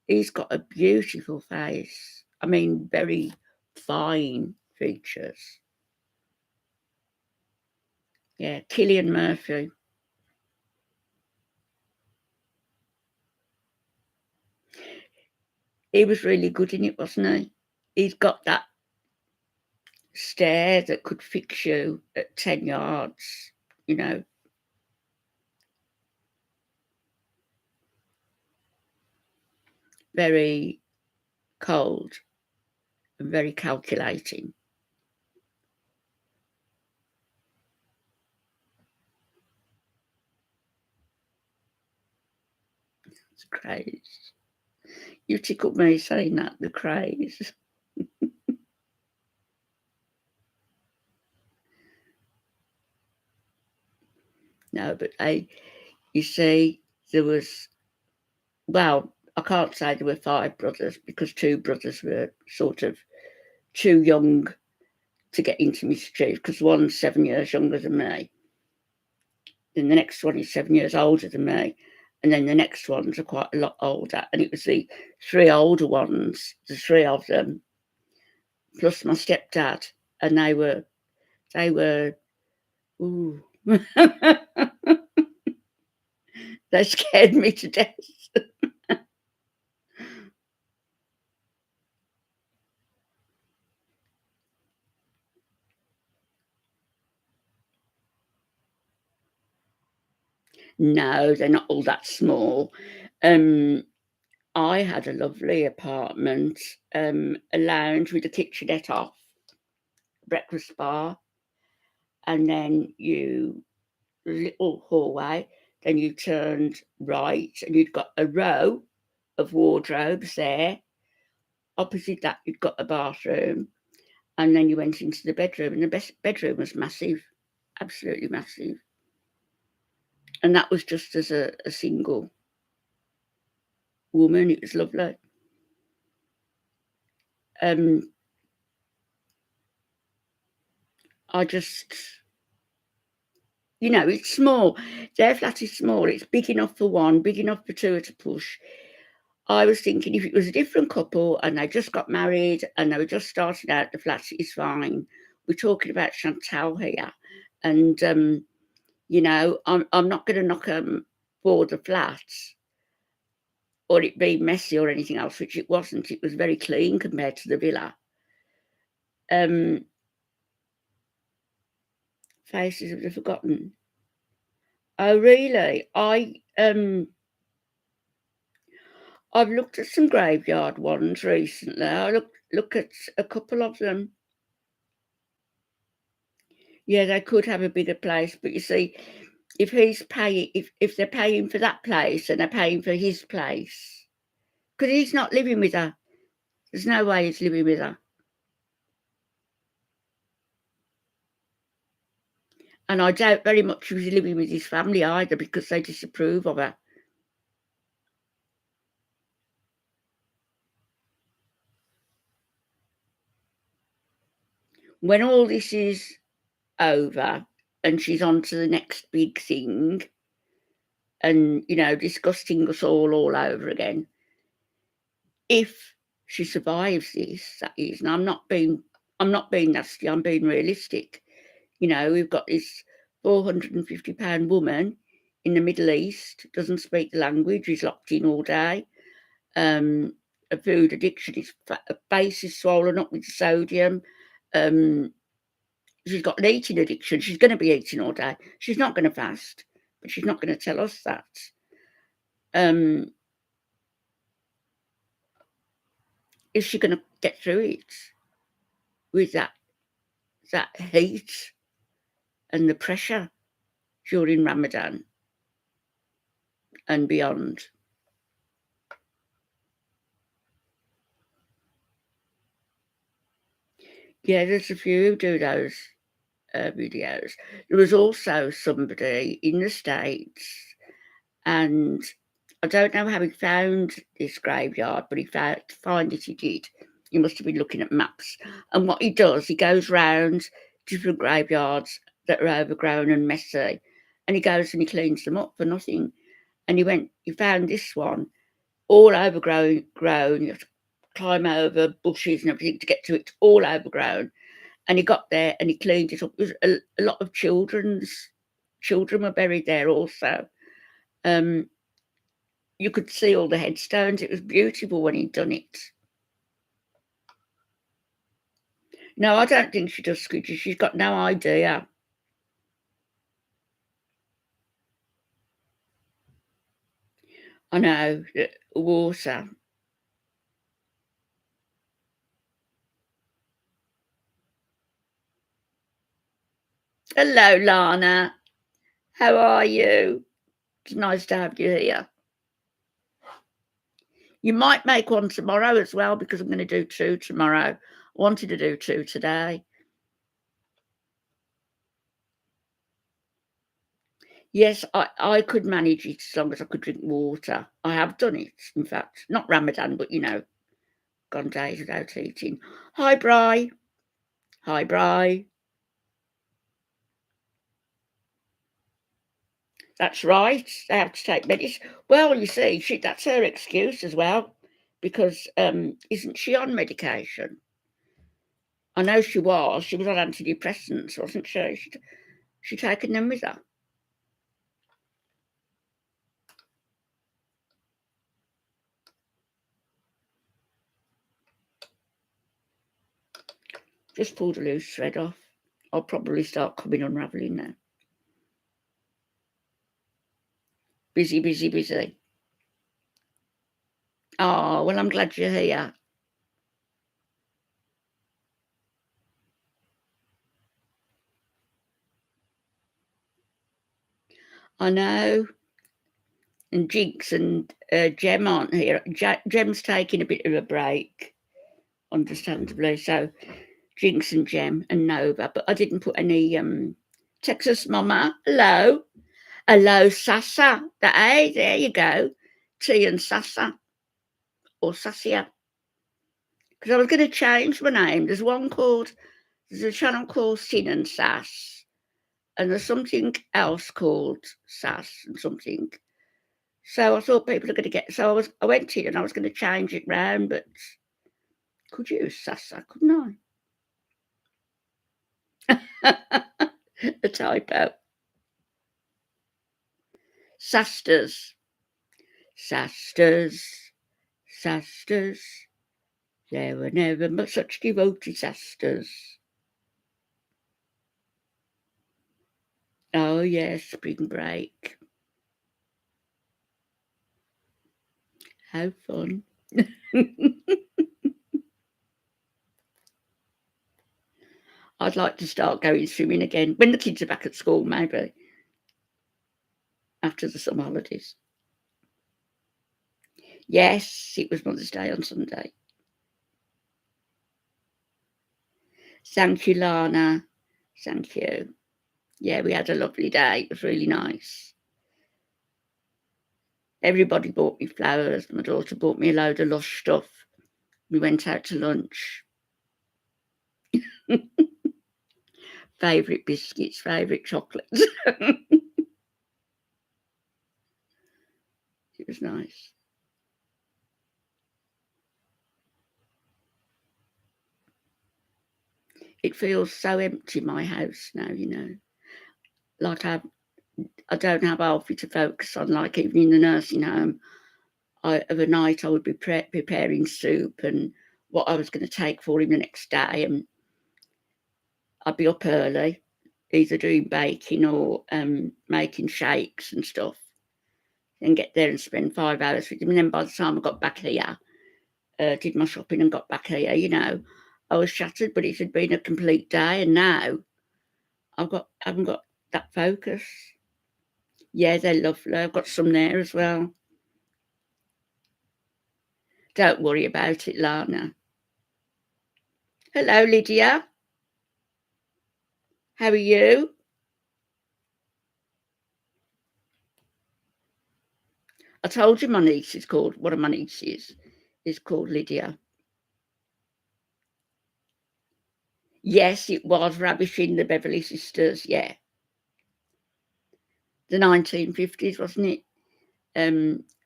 He's got a beautiful face. I mean, very fine features. Yeah, Cillian Murphy. He was really good in it, wasn't he? He's got that stare that could fix you at 10 yards, you know. Very cold and very calculating. It's craze. You tickled me saying that, the craze. No, but you see, there was, well, I can't say there were 5 brothers because 2 brothers were sort of too young to get into mischief because one's 7 years younger than me. Then the next one is 7 years older than me. And then the next ones are quite a lot older. And it was the 3 older ones, the 3 of them, plus my stepdad. And they were, ooh, they scared me to death. No, they're not all that small. I had a lovely apartment, a lounge with a kitchenette off, breakfast bar, and then little hallway, then you turned right and you'd got a row of wardrobes there. Opposite that, you'd got a bathroom, and then you went into the bedroom, and the best bedroom was massive, absolutely massive. And that was just as a single woman. It was lovely. I just, it's small. Their flat is small. It's big enough for one, big enough for two to push. I was thinking if it was a different couple and they just got married and they were just starting out, the flat is fine. We're talking about Chantal here. And, I'm not going to knock for the flat or it being messy or anything else, which it wasn't. It was very clean compared to the villa. Faces of the Forgotten. Oh, really? I've looked at some graveyard ones recently. I look at a couple of them. Yeah, they could have a bigger place, but you see, if they're paying for that place and they're paying for his place, because he's not living with her. There's no way he's living with her. And I doubt very much he was living with his family either because they disapprove of her. When all this is over and she's on to the next big thing and, disgusting us all over again, if she survives this, that is, and I'm not being nasty, I'm being realistic. We've got this £450 woman in the Middle East, doesn't speak the language, is locked in all day. A food addiction, her face is swollen up with sodium. She's got an eating addiction. She's going to be eating all day. She's not going to fast, but she's not going to tell us that. Is she going to get through it with that heat and the pressure during Ramadan and beyond? Yeah, there's a few who do those videos. There was also somebody in the States, and I don't know how he found this graveyard, but to find it, he did. He must have been looking at maps. And what he does, he goes round different graveyards that are overgrown and messy. And he goes and he cleans them up for nothing. And he found this one, all overgrown. You have to climb over bushes and everything to get to it, all overgrown. And he got there and he cleaned it up. It was a lot of children were buried there also. You could see all the headstones. It was beautiful when he'd done it. No, I don't think she does Scooter. She's got no idea. I know, water. Hello, Lana. How are you? It's nice to have you here. You might make one tomorrow as well, because I'm going to do 2 tomorrow. I wanted to do 2 today. Yes, I could manage it as long as I could drink water. I have done it, in fact. Not Ramadan, but, gone days without eating. Hi, Bri. Hi, Bri. That's right. They have to take medicine. Well, you see, that's her excuse as well, because isn't she on medication? I know she was. She was on antidepressants, wasn't she? She'd taken them with her. Just pulled a loose thread off. I'll probably start coming unravelling now. Busy, busy, busy. Oh, well, I'm glad you're here. I know. And Jinx and Jem aren't here. Jem's taking a bit of a break, understandably. So Jinx and Jem and Nova. But I didn't put any Texas Mama. Hello. Hello, Sasa. Hey, there you go. T and Sasa. Or Sasia. Because I was going to change my name. There's a channel called Sin and Sass. And there's something else called Sass and something. So I thought people are going to get. So I went in and I was going to change it round, but could use Sasa, couldn't I? A typo. Sasters. Sasters. Sasters. There were never such devoted sasters. Oh, yes, spring break. How fun. I'd like to start going swimming again when the kids are back at school, maybe after the summer holidays. Yes, it was Mother's Day on Sunday. Thank you, Lana. Thank you. Yeah, we had a lovely day. It was really nice. Everybody bought me flowers. My daughter bought me a load of Lush stuff. We went out to lunch. Favourite biscuits, favourite chocolates. It was nice. It feels so empty, my house now, Like I don't have Alfie to focus on, like even in the nursing home. Of a night I would be preparing soup and what I was going to take for him the next day, and I'd be up early, either doing baking or making shakes and stuff, and get there and spend 5 hours with him. And then by the time I got back here, did my shopping and got back here, I was shattered, but it had been a complete day, and now haven't got that focus. Yeah, they're lovely. I've got some there as well. Don't worry about it, Lana. Hello, Lydia. How are you? I told you one of my nieces is called Lydia. Yes, it was Ravishing the Beverly Sisters, yeah. The 1950s, wasn't it?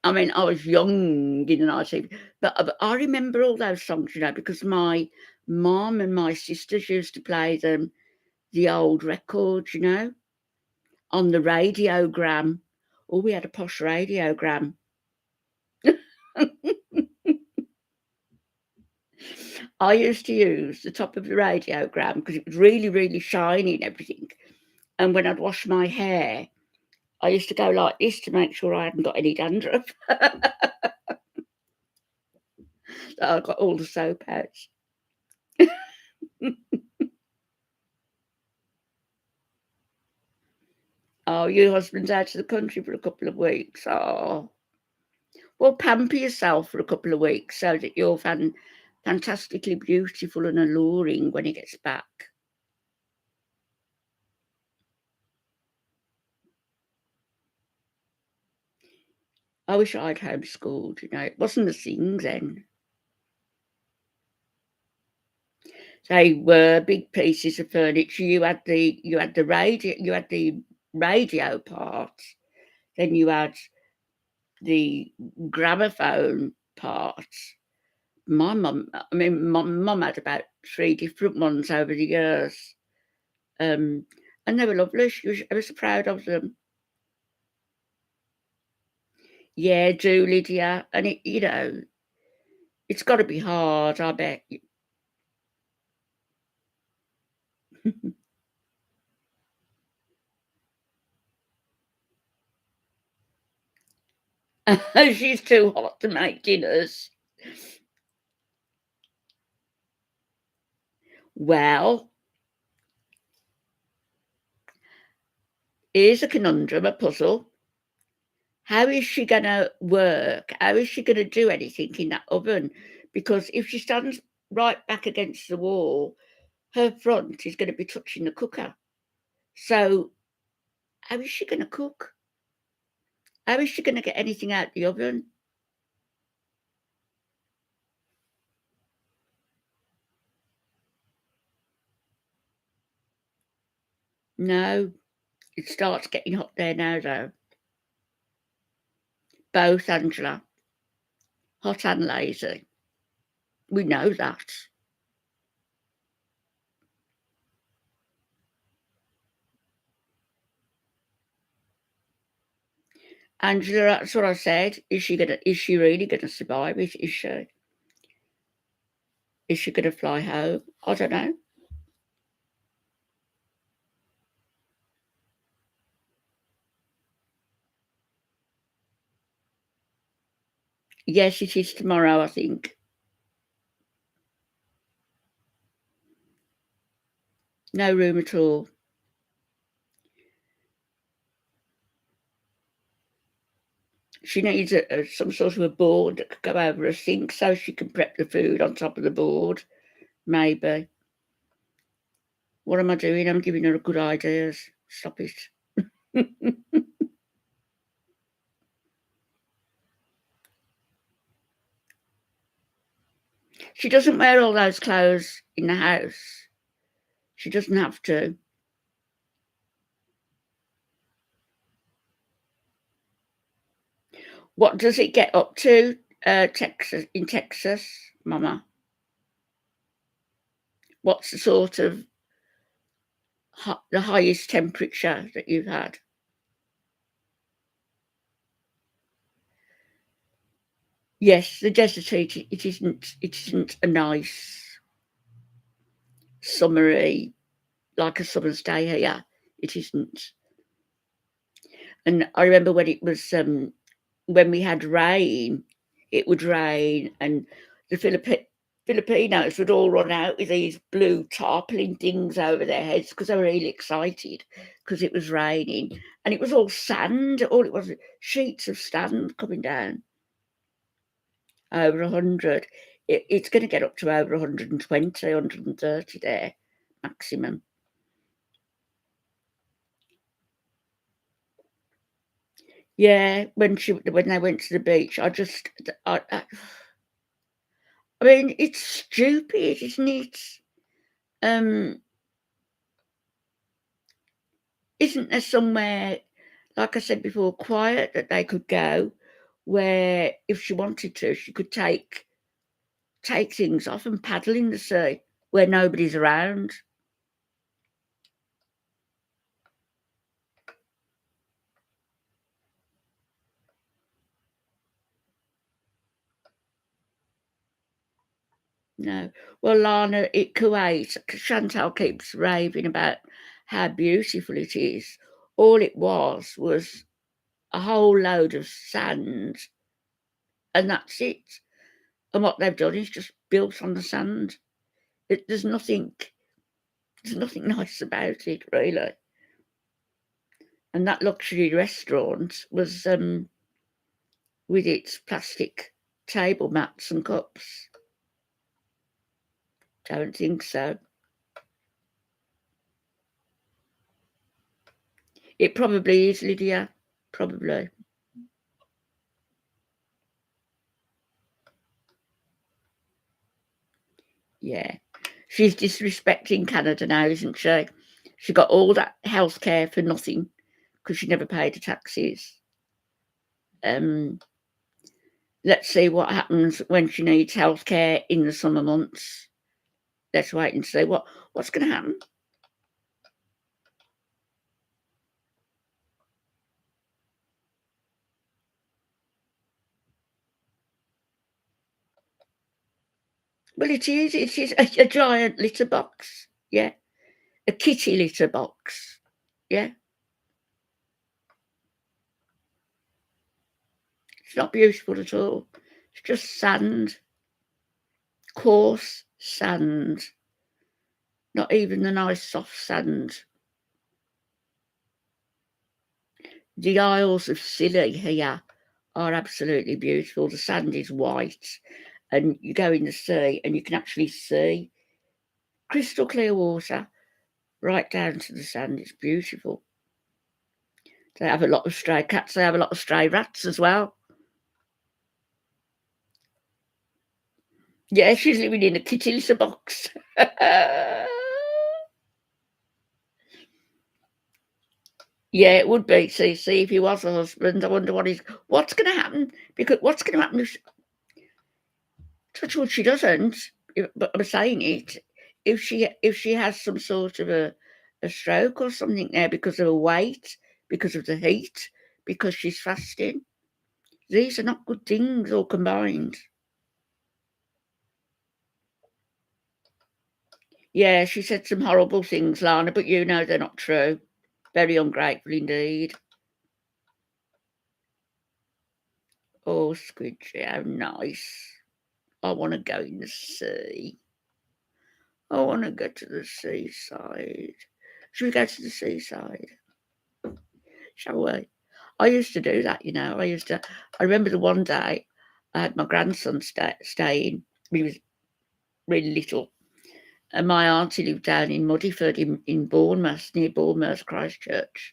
I mean, I was young in the 1950s, but I remember all those songs, you know, because my mum and my sisters used to play them, the old records, you know, on the radiogram. Oh, we had a posh radiogram. I used to use the top of the radiogram because it was really, really shiny and everything. And when I'd wash my hair, I used to go like this to make sure I hadn't got any dandruff. So I got all the soap out. Oh, your husband's out of the country for a couple of weeks. Oh, well, pamper yourself for a couple of weeks so that you're fantastically beautiful and alluring when he gets back. I wish I'd homeschooled, you know, it wasn't a thing then. They were big pieces of furniture. You had the radio part, then you had the gramophone part. My mum had about 3 different ones over the years. And they were lovely. I was so proud of them. Yeah, do, Lydia. And it's got to be hard, I bet. She's too hot to make dinners. Well, here's a conundrum, a puzzle. How is she going to work? How is she going to do anything in that oven? Because if she stands right back against the wall, her front is going to be touching the cooker. So, how is she going to cook? How is she going to get anything out the oven? No, it starts getting hot there now, though. Both, Angela. Hot and lazy. We know that. Angela, that's what I said. Is she really gonna survive it? Is she? Is she gonna fly home? I don't know. Yes, it is tomorrow, I think. No room at all. She needs some sort of a board that could go over a sink so she can prep the food on top of the board. Maybe. What am I doing? I'm giving her good ideas. Stop it. She doesn't wear all those clothes in the house. She doesn't have to. What does it get up to, Texas, Mama? What's the sort of the highest temperature that you've had? Yes, the desert heat. It isn't. It isn't a nice summery like a summer's day here. It isn't. And I remember when it was when we had rain, it would rain, and the Filipinos would all run out with these blue tarpaulin things over their heads because they were really excited because it was raining, and it was all sand. All it was sheets of sand coming down. Over 100. It's going to get up to over 120, 130 there maximum. Yeah, when they went to the beach, I mean, it's stupid, isn't it? Isn't there somewhere, like I said before, quiet that they could go, where if she wanted to, she could take things off and paddle in the sea where nobody's around? No. Well, Lana, at Kuwait, Chantal keeps raving about how beautiful it is. All it was a whole load of sand, and that's it. And what they've done is just built on the sand. There's nothing nice about it, really. And that luxury restaurant was with its plastic table mats and cups. Don't think so. It probably is, Lydia. Probably. Yeah. She's disrespecting Canada now, isn't she? She got all that health care for nothing because she never paid the taxes. Let's see what happens when she needs health care in the summer months. Let's wait and see what's going to happen. Well, it is. It is a giant litter box. Yeah. A kitty litter box. Yeah. It's not beautiful at all. It's just sand. Coarse sand. Not even the nice soft sand. The Isles of Scilly here are absolutely beautiful. The sand is white, and you go in the sea and you can actually see crystal clear water right down to the sand. It's beautiful. They have a lot of stray cats. They have a lot of stray rats as well. Yeah, she's living in a kitty litter box. Yeah, it would be. See, if he was a husband, I wonder what's going to happen. Because what's going to happen if touch wood she doesn't. But I'm saying it. If she has some sort of a stroke or something there because of her weight, because of the heat, because she's fasting, these are not good things all combined. Yeah, she said some horrible things, Lana, but you know they're not true. Very ungrateful indeed. Oh, Squidgy, how nice. I want to go in the sea. I want to go to the seaside. Should we go to the seaside? Shall we? I used to do that, I remember the one day I had my grandson staying. He was really little. And my auntie lived down in Muddyford in Bournemouth, near Bournemouth, Christchurch.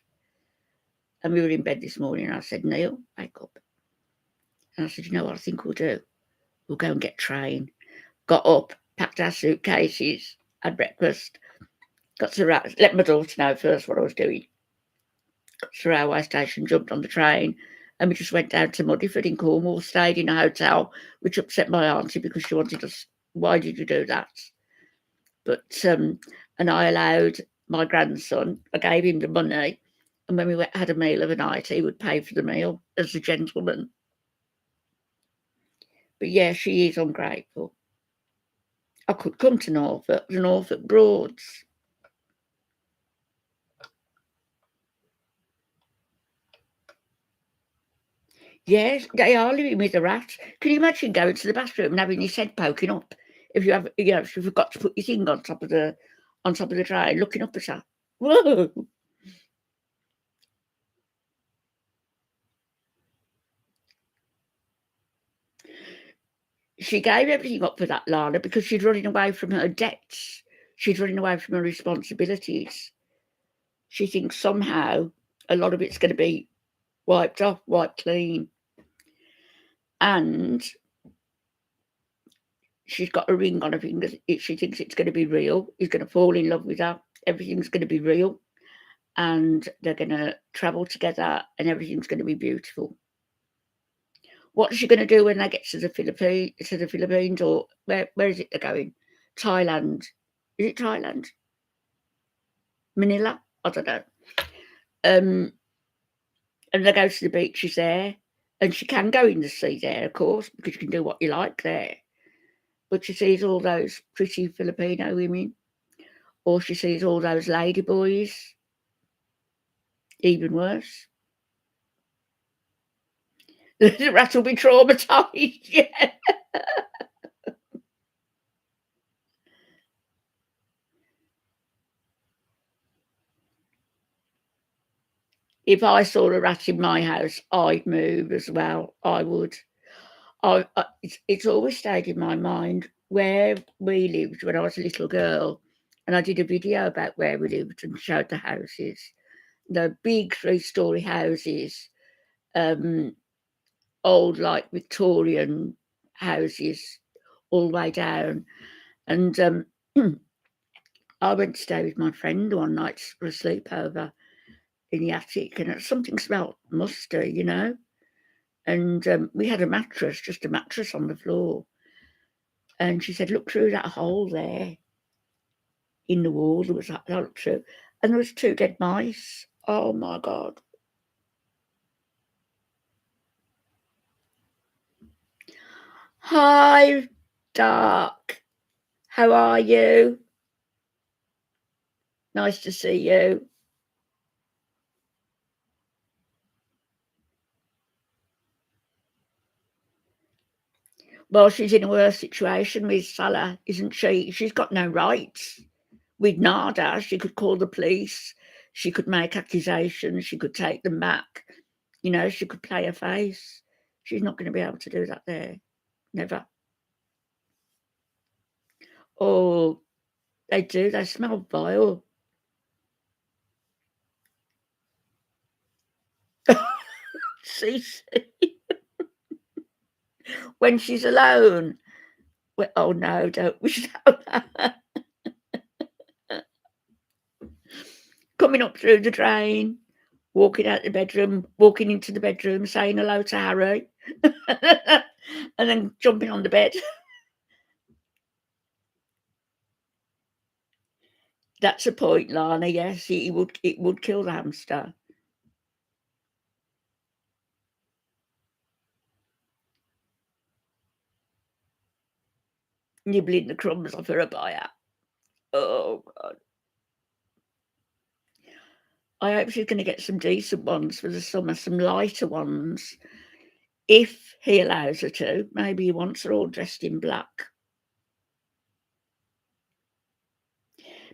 And we were in bed this morning, and I said, Neil, wake up. And I said, you know what I think we'll do? We'll go and get a train. Got up, packed our suitcases, had breakfast, got to let my daughter know first what I was doing. Got to the railway station, jumped on the train, and we just went down to Muddyford in Cornwall, stayed in a hotel, which upset my auntie because she wanted us, why did you do that? But, and I allowed my grandson, I gave him the money, and when we had a meal of a night, he would pay for the meal as a gentleman. But yeah, she is ungrateful. I could come to Norfolk, the Norfolk Broads. Yes, they are living with a rat. Can you imagine going to the bathroom and having your head poking up? If you have, if you forgot to put your thing on top of the tray, looking up at her. Whoa! She gave everything up for that, Lana, because she's running away from her debts. She's running away from her responsibilities. She thinks somehow a lot of it's going to be wiped off, wiped clean. And she's got a ring on her finger. She thinks it's going to be real. He's going to fall in love with her. Everything's going to be real. And they're going to travel together and everything's going to be beautiful. What's she going to do when they get to the Philippines, or where is it they're going? Thailand. Is it Thailand? Manila? I don't know. And they go to the beaches there, and she can go in the sea there, of course, because you can do what you like there. But she sees all those pretty Filipino women, or she sees all those lady boys. Even worse. The rat will be traumatised, yeah. If I saw a rat in my house, I'd move as well. I would. It's always stayed in my mind where we lived when I was a little girl, and I did a video about where we lived and showed the houses. The big 3-story houses, old like Victorian houses, all the way down. And I went to stay with my friend one night for a sleepover in the attic, and something smelled musty, you know. And we had a mattress, just a mattress on the floor. And she said, "Look through that hole there in the wall." There was I looked through, and there was 2 dead mice. Oh my God. Hi, Dark. How are you? Nice to see you. Well, she's in a worse situation with Salah, isn't she? She's got no rights. With Nada, she could call the police, she could make accusations, she could take them back. You know, she could play her face. She's not going to be able to do that there. Never. Oh, they do. They smell vile. Cece. When she's alone. Well, oh no, don't we show that? Coming up through the drain, walking out the bedroom, walking into the bedroom, saying hello to Harry, and then jumping on the bed. That's a point, Lana. Yes, it would kill the hamster. Nibbling the crumbs off her abaya. Oh God. I hope she's going to get some decent ones for the summer, some lighter ones. If he allows her to, maybe he wants her all dressed in black.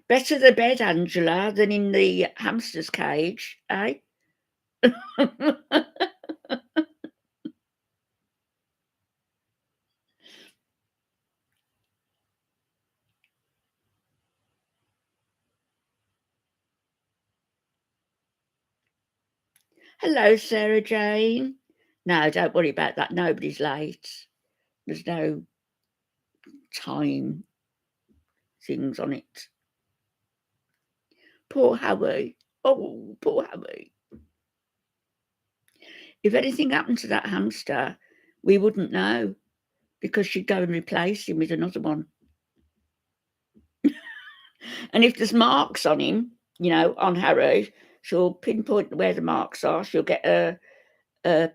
Better the bed, Angela, than in the hamster's cage, eh? Hello, Sarah Jane. No, don't worry about that. Nobody's late. There's no time things on it. Poor Howie. Oh, poor Howie. If anything happened to that hamster, we wouldn't know, because she'd go and replace him with another one. And if there's marks on him, you know, on Harry, she'll pinpoint where the marks are. She'll get a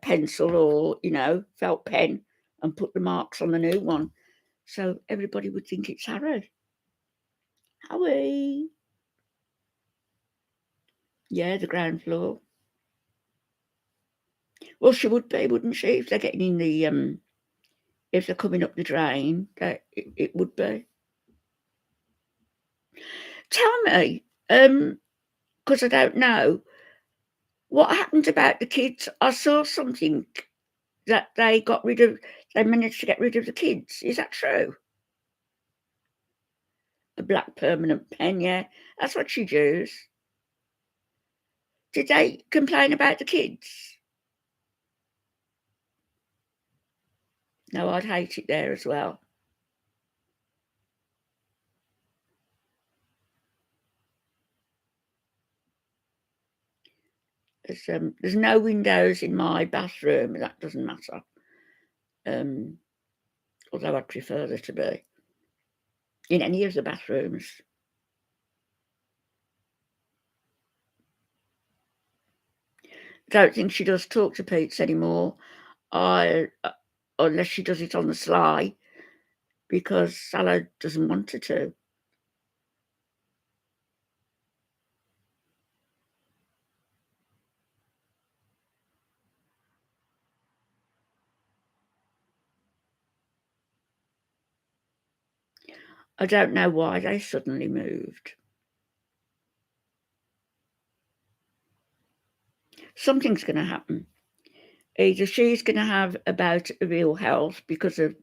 pencil or, you know, felt pen and put the marks on the new one. So everybody would think it's Harry. Howie. Yeah, the ground floor. Well, she would be, wouldn't she? If they're getting in the, if they're coming up the drain, it would be. Tell me, because I don't know, what happened about the kids? I saw something that they managed to get rid of the kids. Is that true? A black permanent pen, yeah. That's what she'd use. Did they complain about the kids? No, I'd hate it there as well. There's no windows in my bathroom. That doesn't matter. Although I'd prefer there to be in any of the bathrooms. I don't think she does talk to Pete anymore. Unless she does it on the sly, because Salah doesn't want her to. I don't know why they suddenly moved. Something's going to happen. Either she's going to have a bout of ill health because of,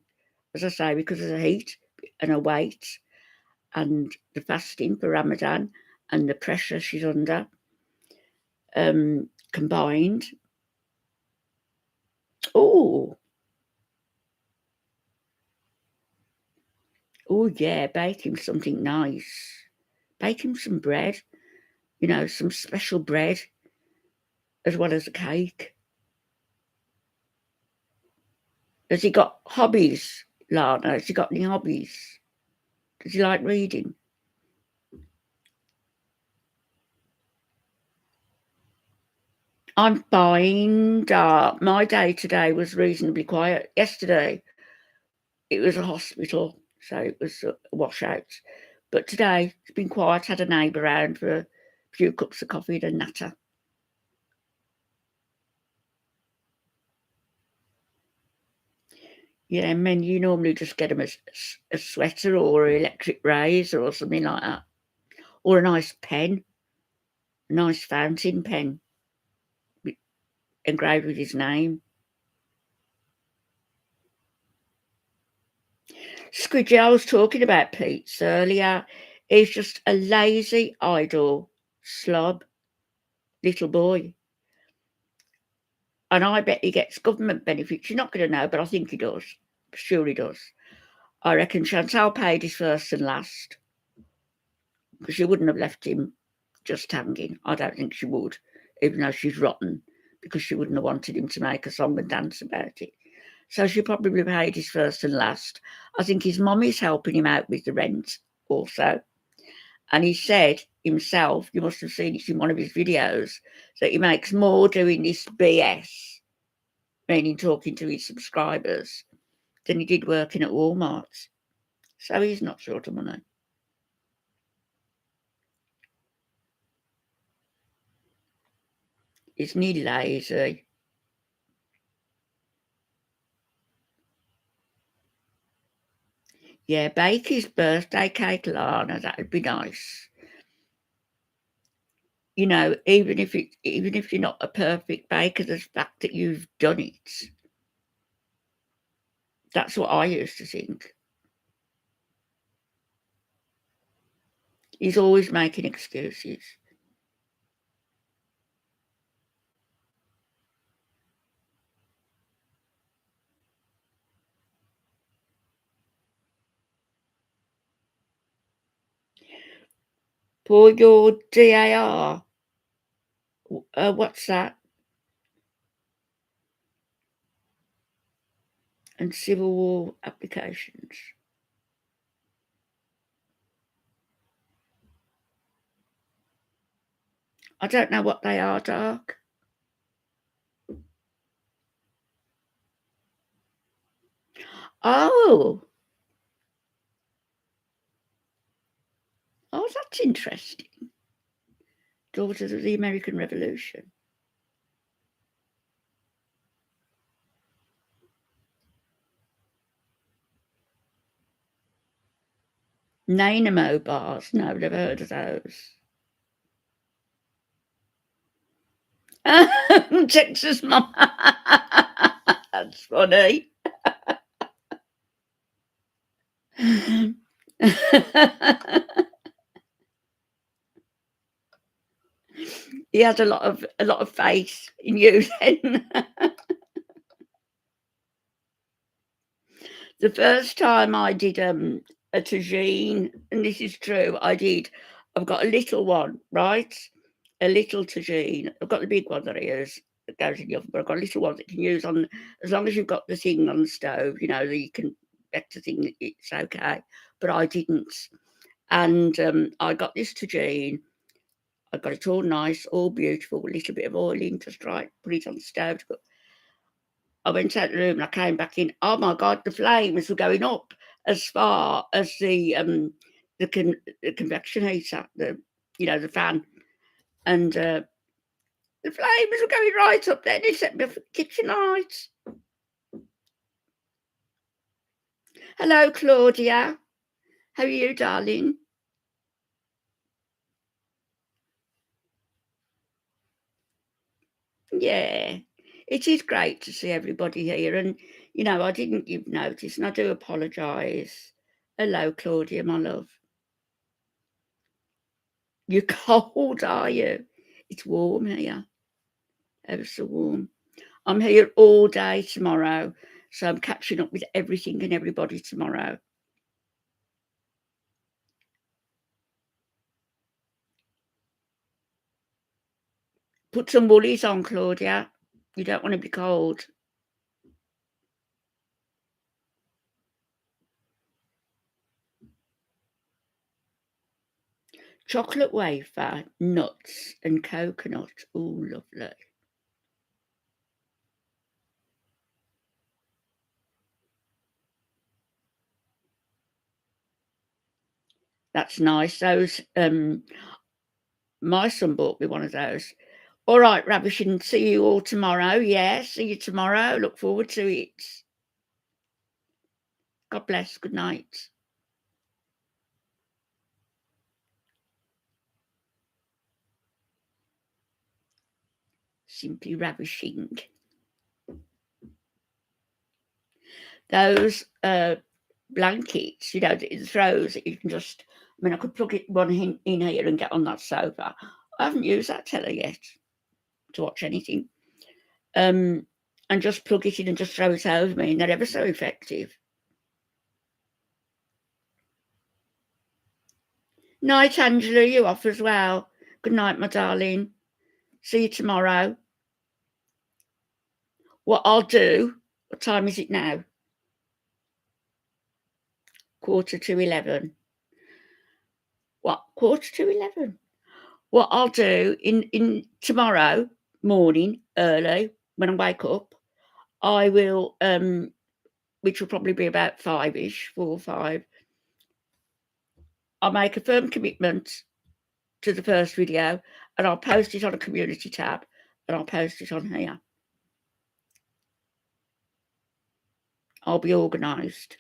as I say, because of the heat and her weight and the fasting for Ramadan and the pressure she's under, combined. Oh yeah, bake him something nice. Bake him some bread, some special bread, as well as a cake. Has he got hobbies, Lana? Has he got any hobbies? Does he like reading? I'm fine. My day today was reasonably quiet. Yesterday, it was a hospital, so it was a washout. But today, it's been quiet. Had a neighbour round for a few cups of coffee and a natter. Yeah, men, you normally just get them a sweater or an electric razor or something like that. Or a nice pen, a nice fountain pen engraved with his name. Squidgy, I was talking about Pete earlier. He's just a lazy, idle, slob little boy. And I bet he gets government benefits. You're not going to know, but I think he does. Sure he does. I reckon Chantal paid his first and last, because she wouldn't have left him just hanging. I don't think she would, even though she's rotten, because she wouldn't have wanted him to make a song and dance about it. So she probably paid his first and last. I think his mummy's helping him out with the rent also. And he said himself, you must have seen it in one of his videos, that he makes more doing this BS, meaning talking to his subscribers, than he did working at Walmart. So he's not short of money. Isn't he lazy? Yeah, bake his birthday cake, Lana. That would be nice. Even if you're not a perfect baker, the fact that you've done it. That's what I used to think. He's always making excuses. For your DAR, what's that? And Civil War applications. I don't know what they are, Dark. Oh, that's interesting. Daughters of the American Revolution. Dynamo bars. No, never heard of those. Texas mum. That's funny. He had a lot of faith in you then. The first time I did a tagine, and this is true, I've got a little one, right? a little tagine. I've got the big one that I use that goes in the oven, but I've got a little one that you can use on, as long as you've got the thing on the stove, you know, that you can better thing, it's okay. But I didn't. And I got this tagine. I got it all nice, all beautiful, a little bit of oil in, just right, put it on the stove. I went out the room and I came back in. Oh my God, the flames were going up as far as the convection heater, the fan, and the flames were going right up there. They set me off the kitchen lights. Hello, Claudia. How are you, darling? Yeah, it is great to see everybody here. And, I didn't give notice, and I do apologise. Hello, Claudia, my love. You're cold, are you? It's warm here. Ever so warm. I'm here all day tomorrow, so I'm catching up with everything and everybody tomorrow. Put some woolies on, Claudia. You don't want to be cold. Chocolate wafer, nuts and coconut. Oh, lovely. That's nice. Those, my son bought me one of those. All right, Ravishing. See you all tomorrow. Yeah, see you tomorrow. Look forward to it. God bless. Good night. Simply ravishing. Those blankets, the throws that you can just, I could plug it one in here and get on that sofa. I haven't used that telly yet to watch anything. And just plug it in and just throw it over me, and they're ever so effective. Night, Angela, you off as well. Good night, my darling. See you tomorrow. What I'll do, what time is it now? 11:15. What? 11:15? What I'll do in tomorrow morning, early, when I wake up, I will, which will probably be about 5-ish, 4 or 5, I'll make a firm commitment to the first video, and I'll post it on a community tab, and I'll post it on here. I'll be organised.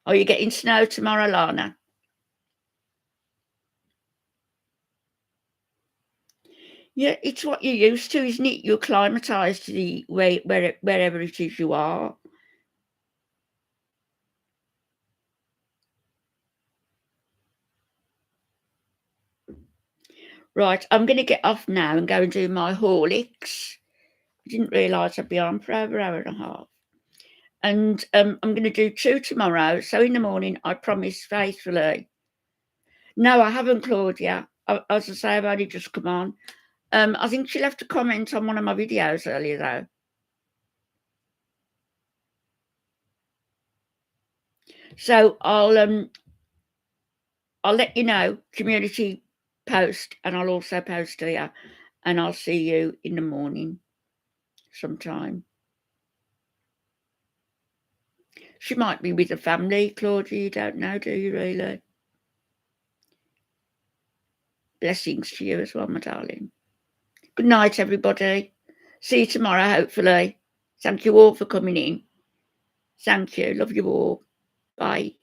Are you getting snow tomorrow, Lana? Yeah, it's what you're used to, isn't it? You're acclimatised to the wherever it is you are. Right, I'm going to get off now and go and do my Horlicks. I didn't realise I'd be on for over an hour and a half. And I'm going to do 2 tomorrow. So in the morning, I promise faithfully. No, I haven't, Claudia. As I say, I've only just come on. I think she left a comment on one of my videos earlier, though. So I'll let you know, community post, and I'll also post here, and I'll see you in the morning sometime. She might be with the family, Claudia. You don't know, do you, really? Blessings to you as well, my darling. Good night, everybody. See you tomorrow, hopefully. Thank you all for coming in. Thank you. Love you all. Bye.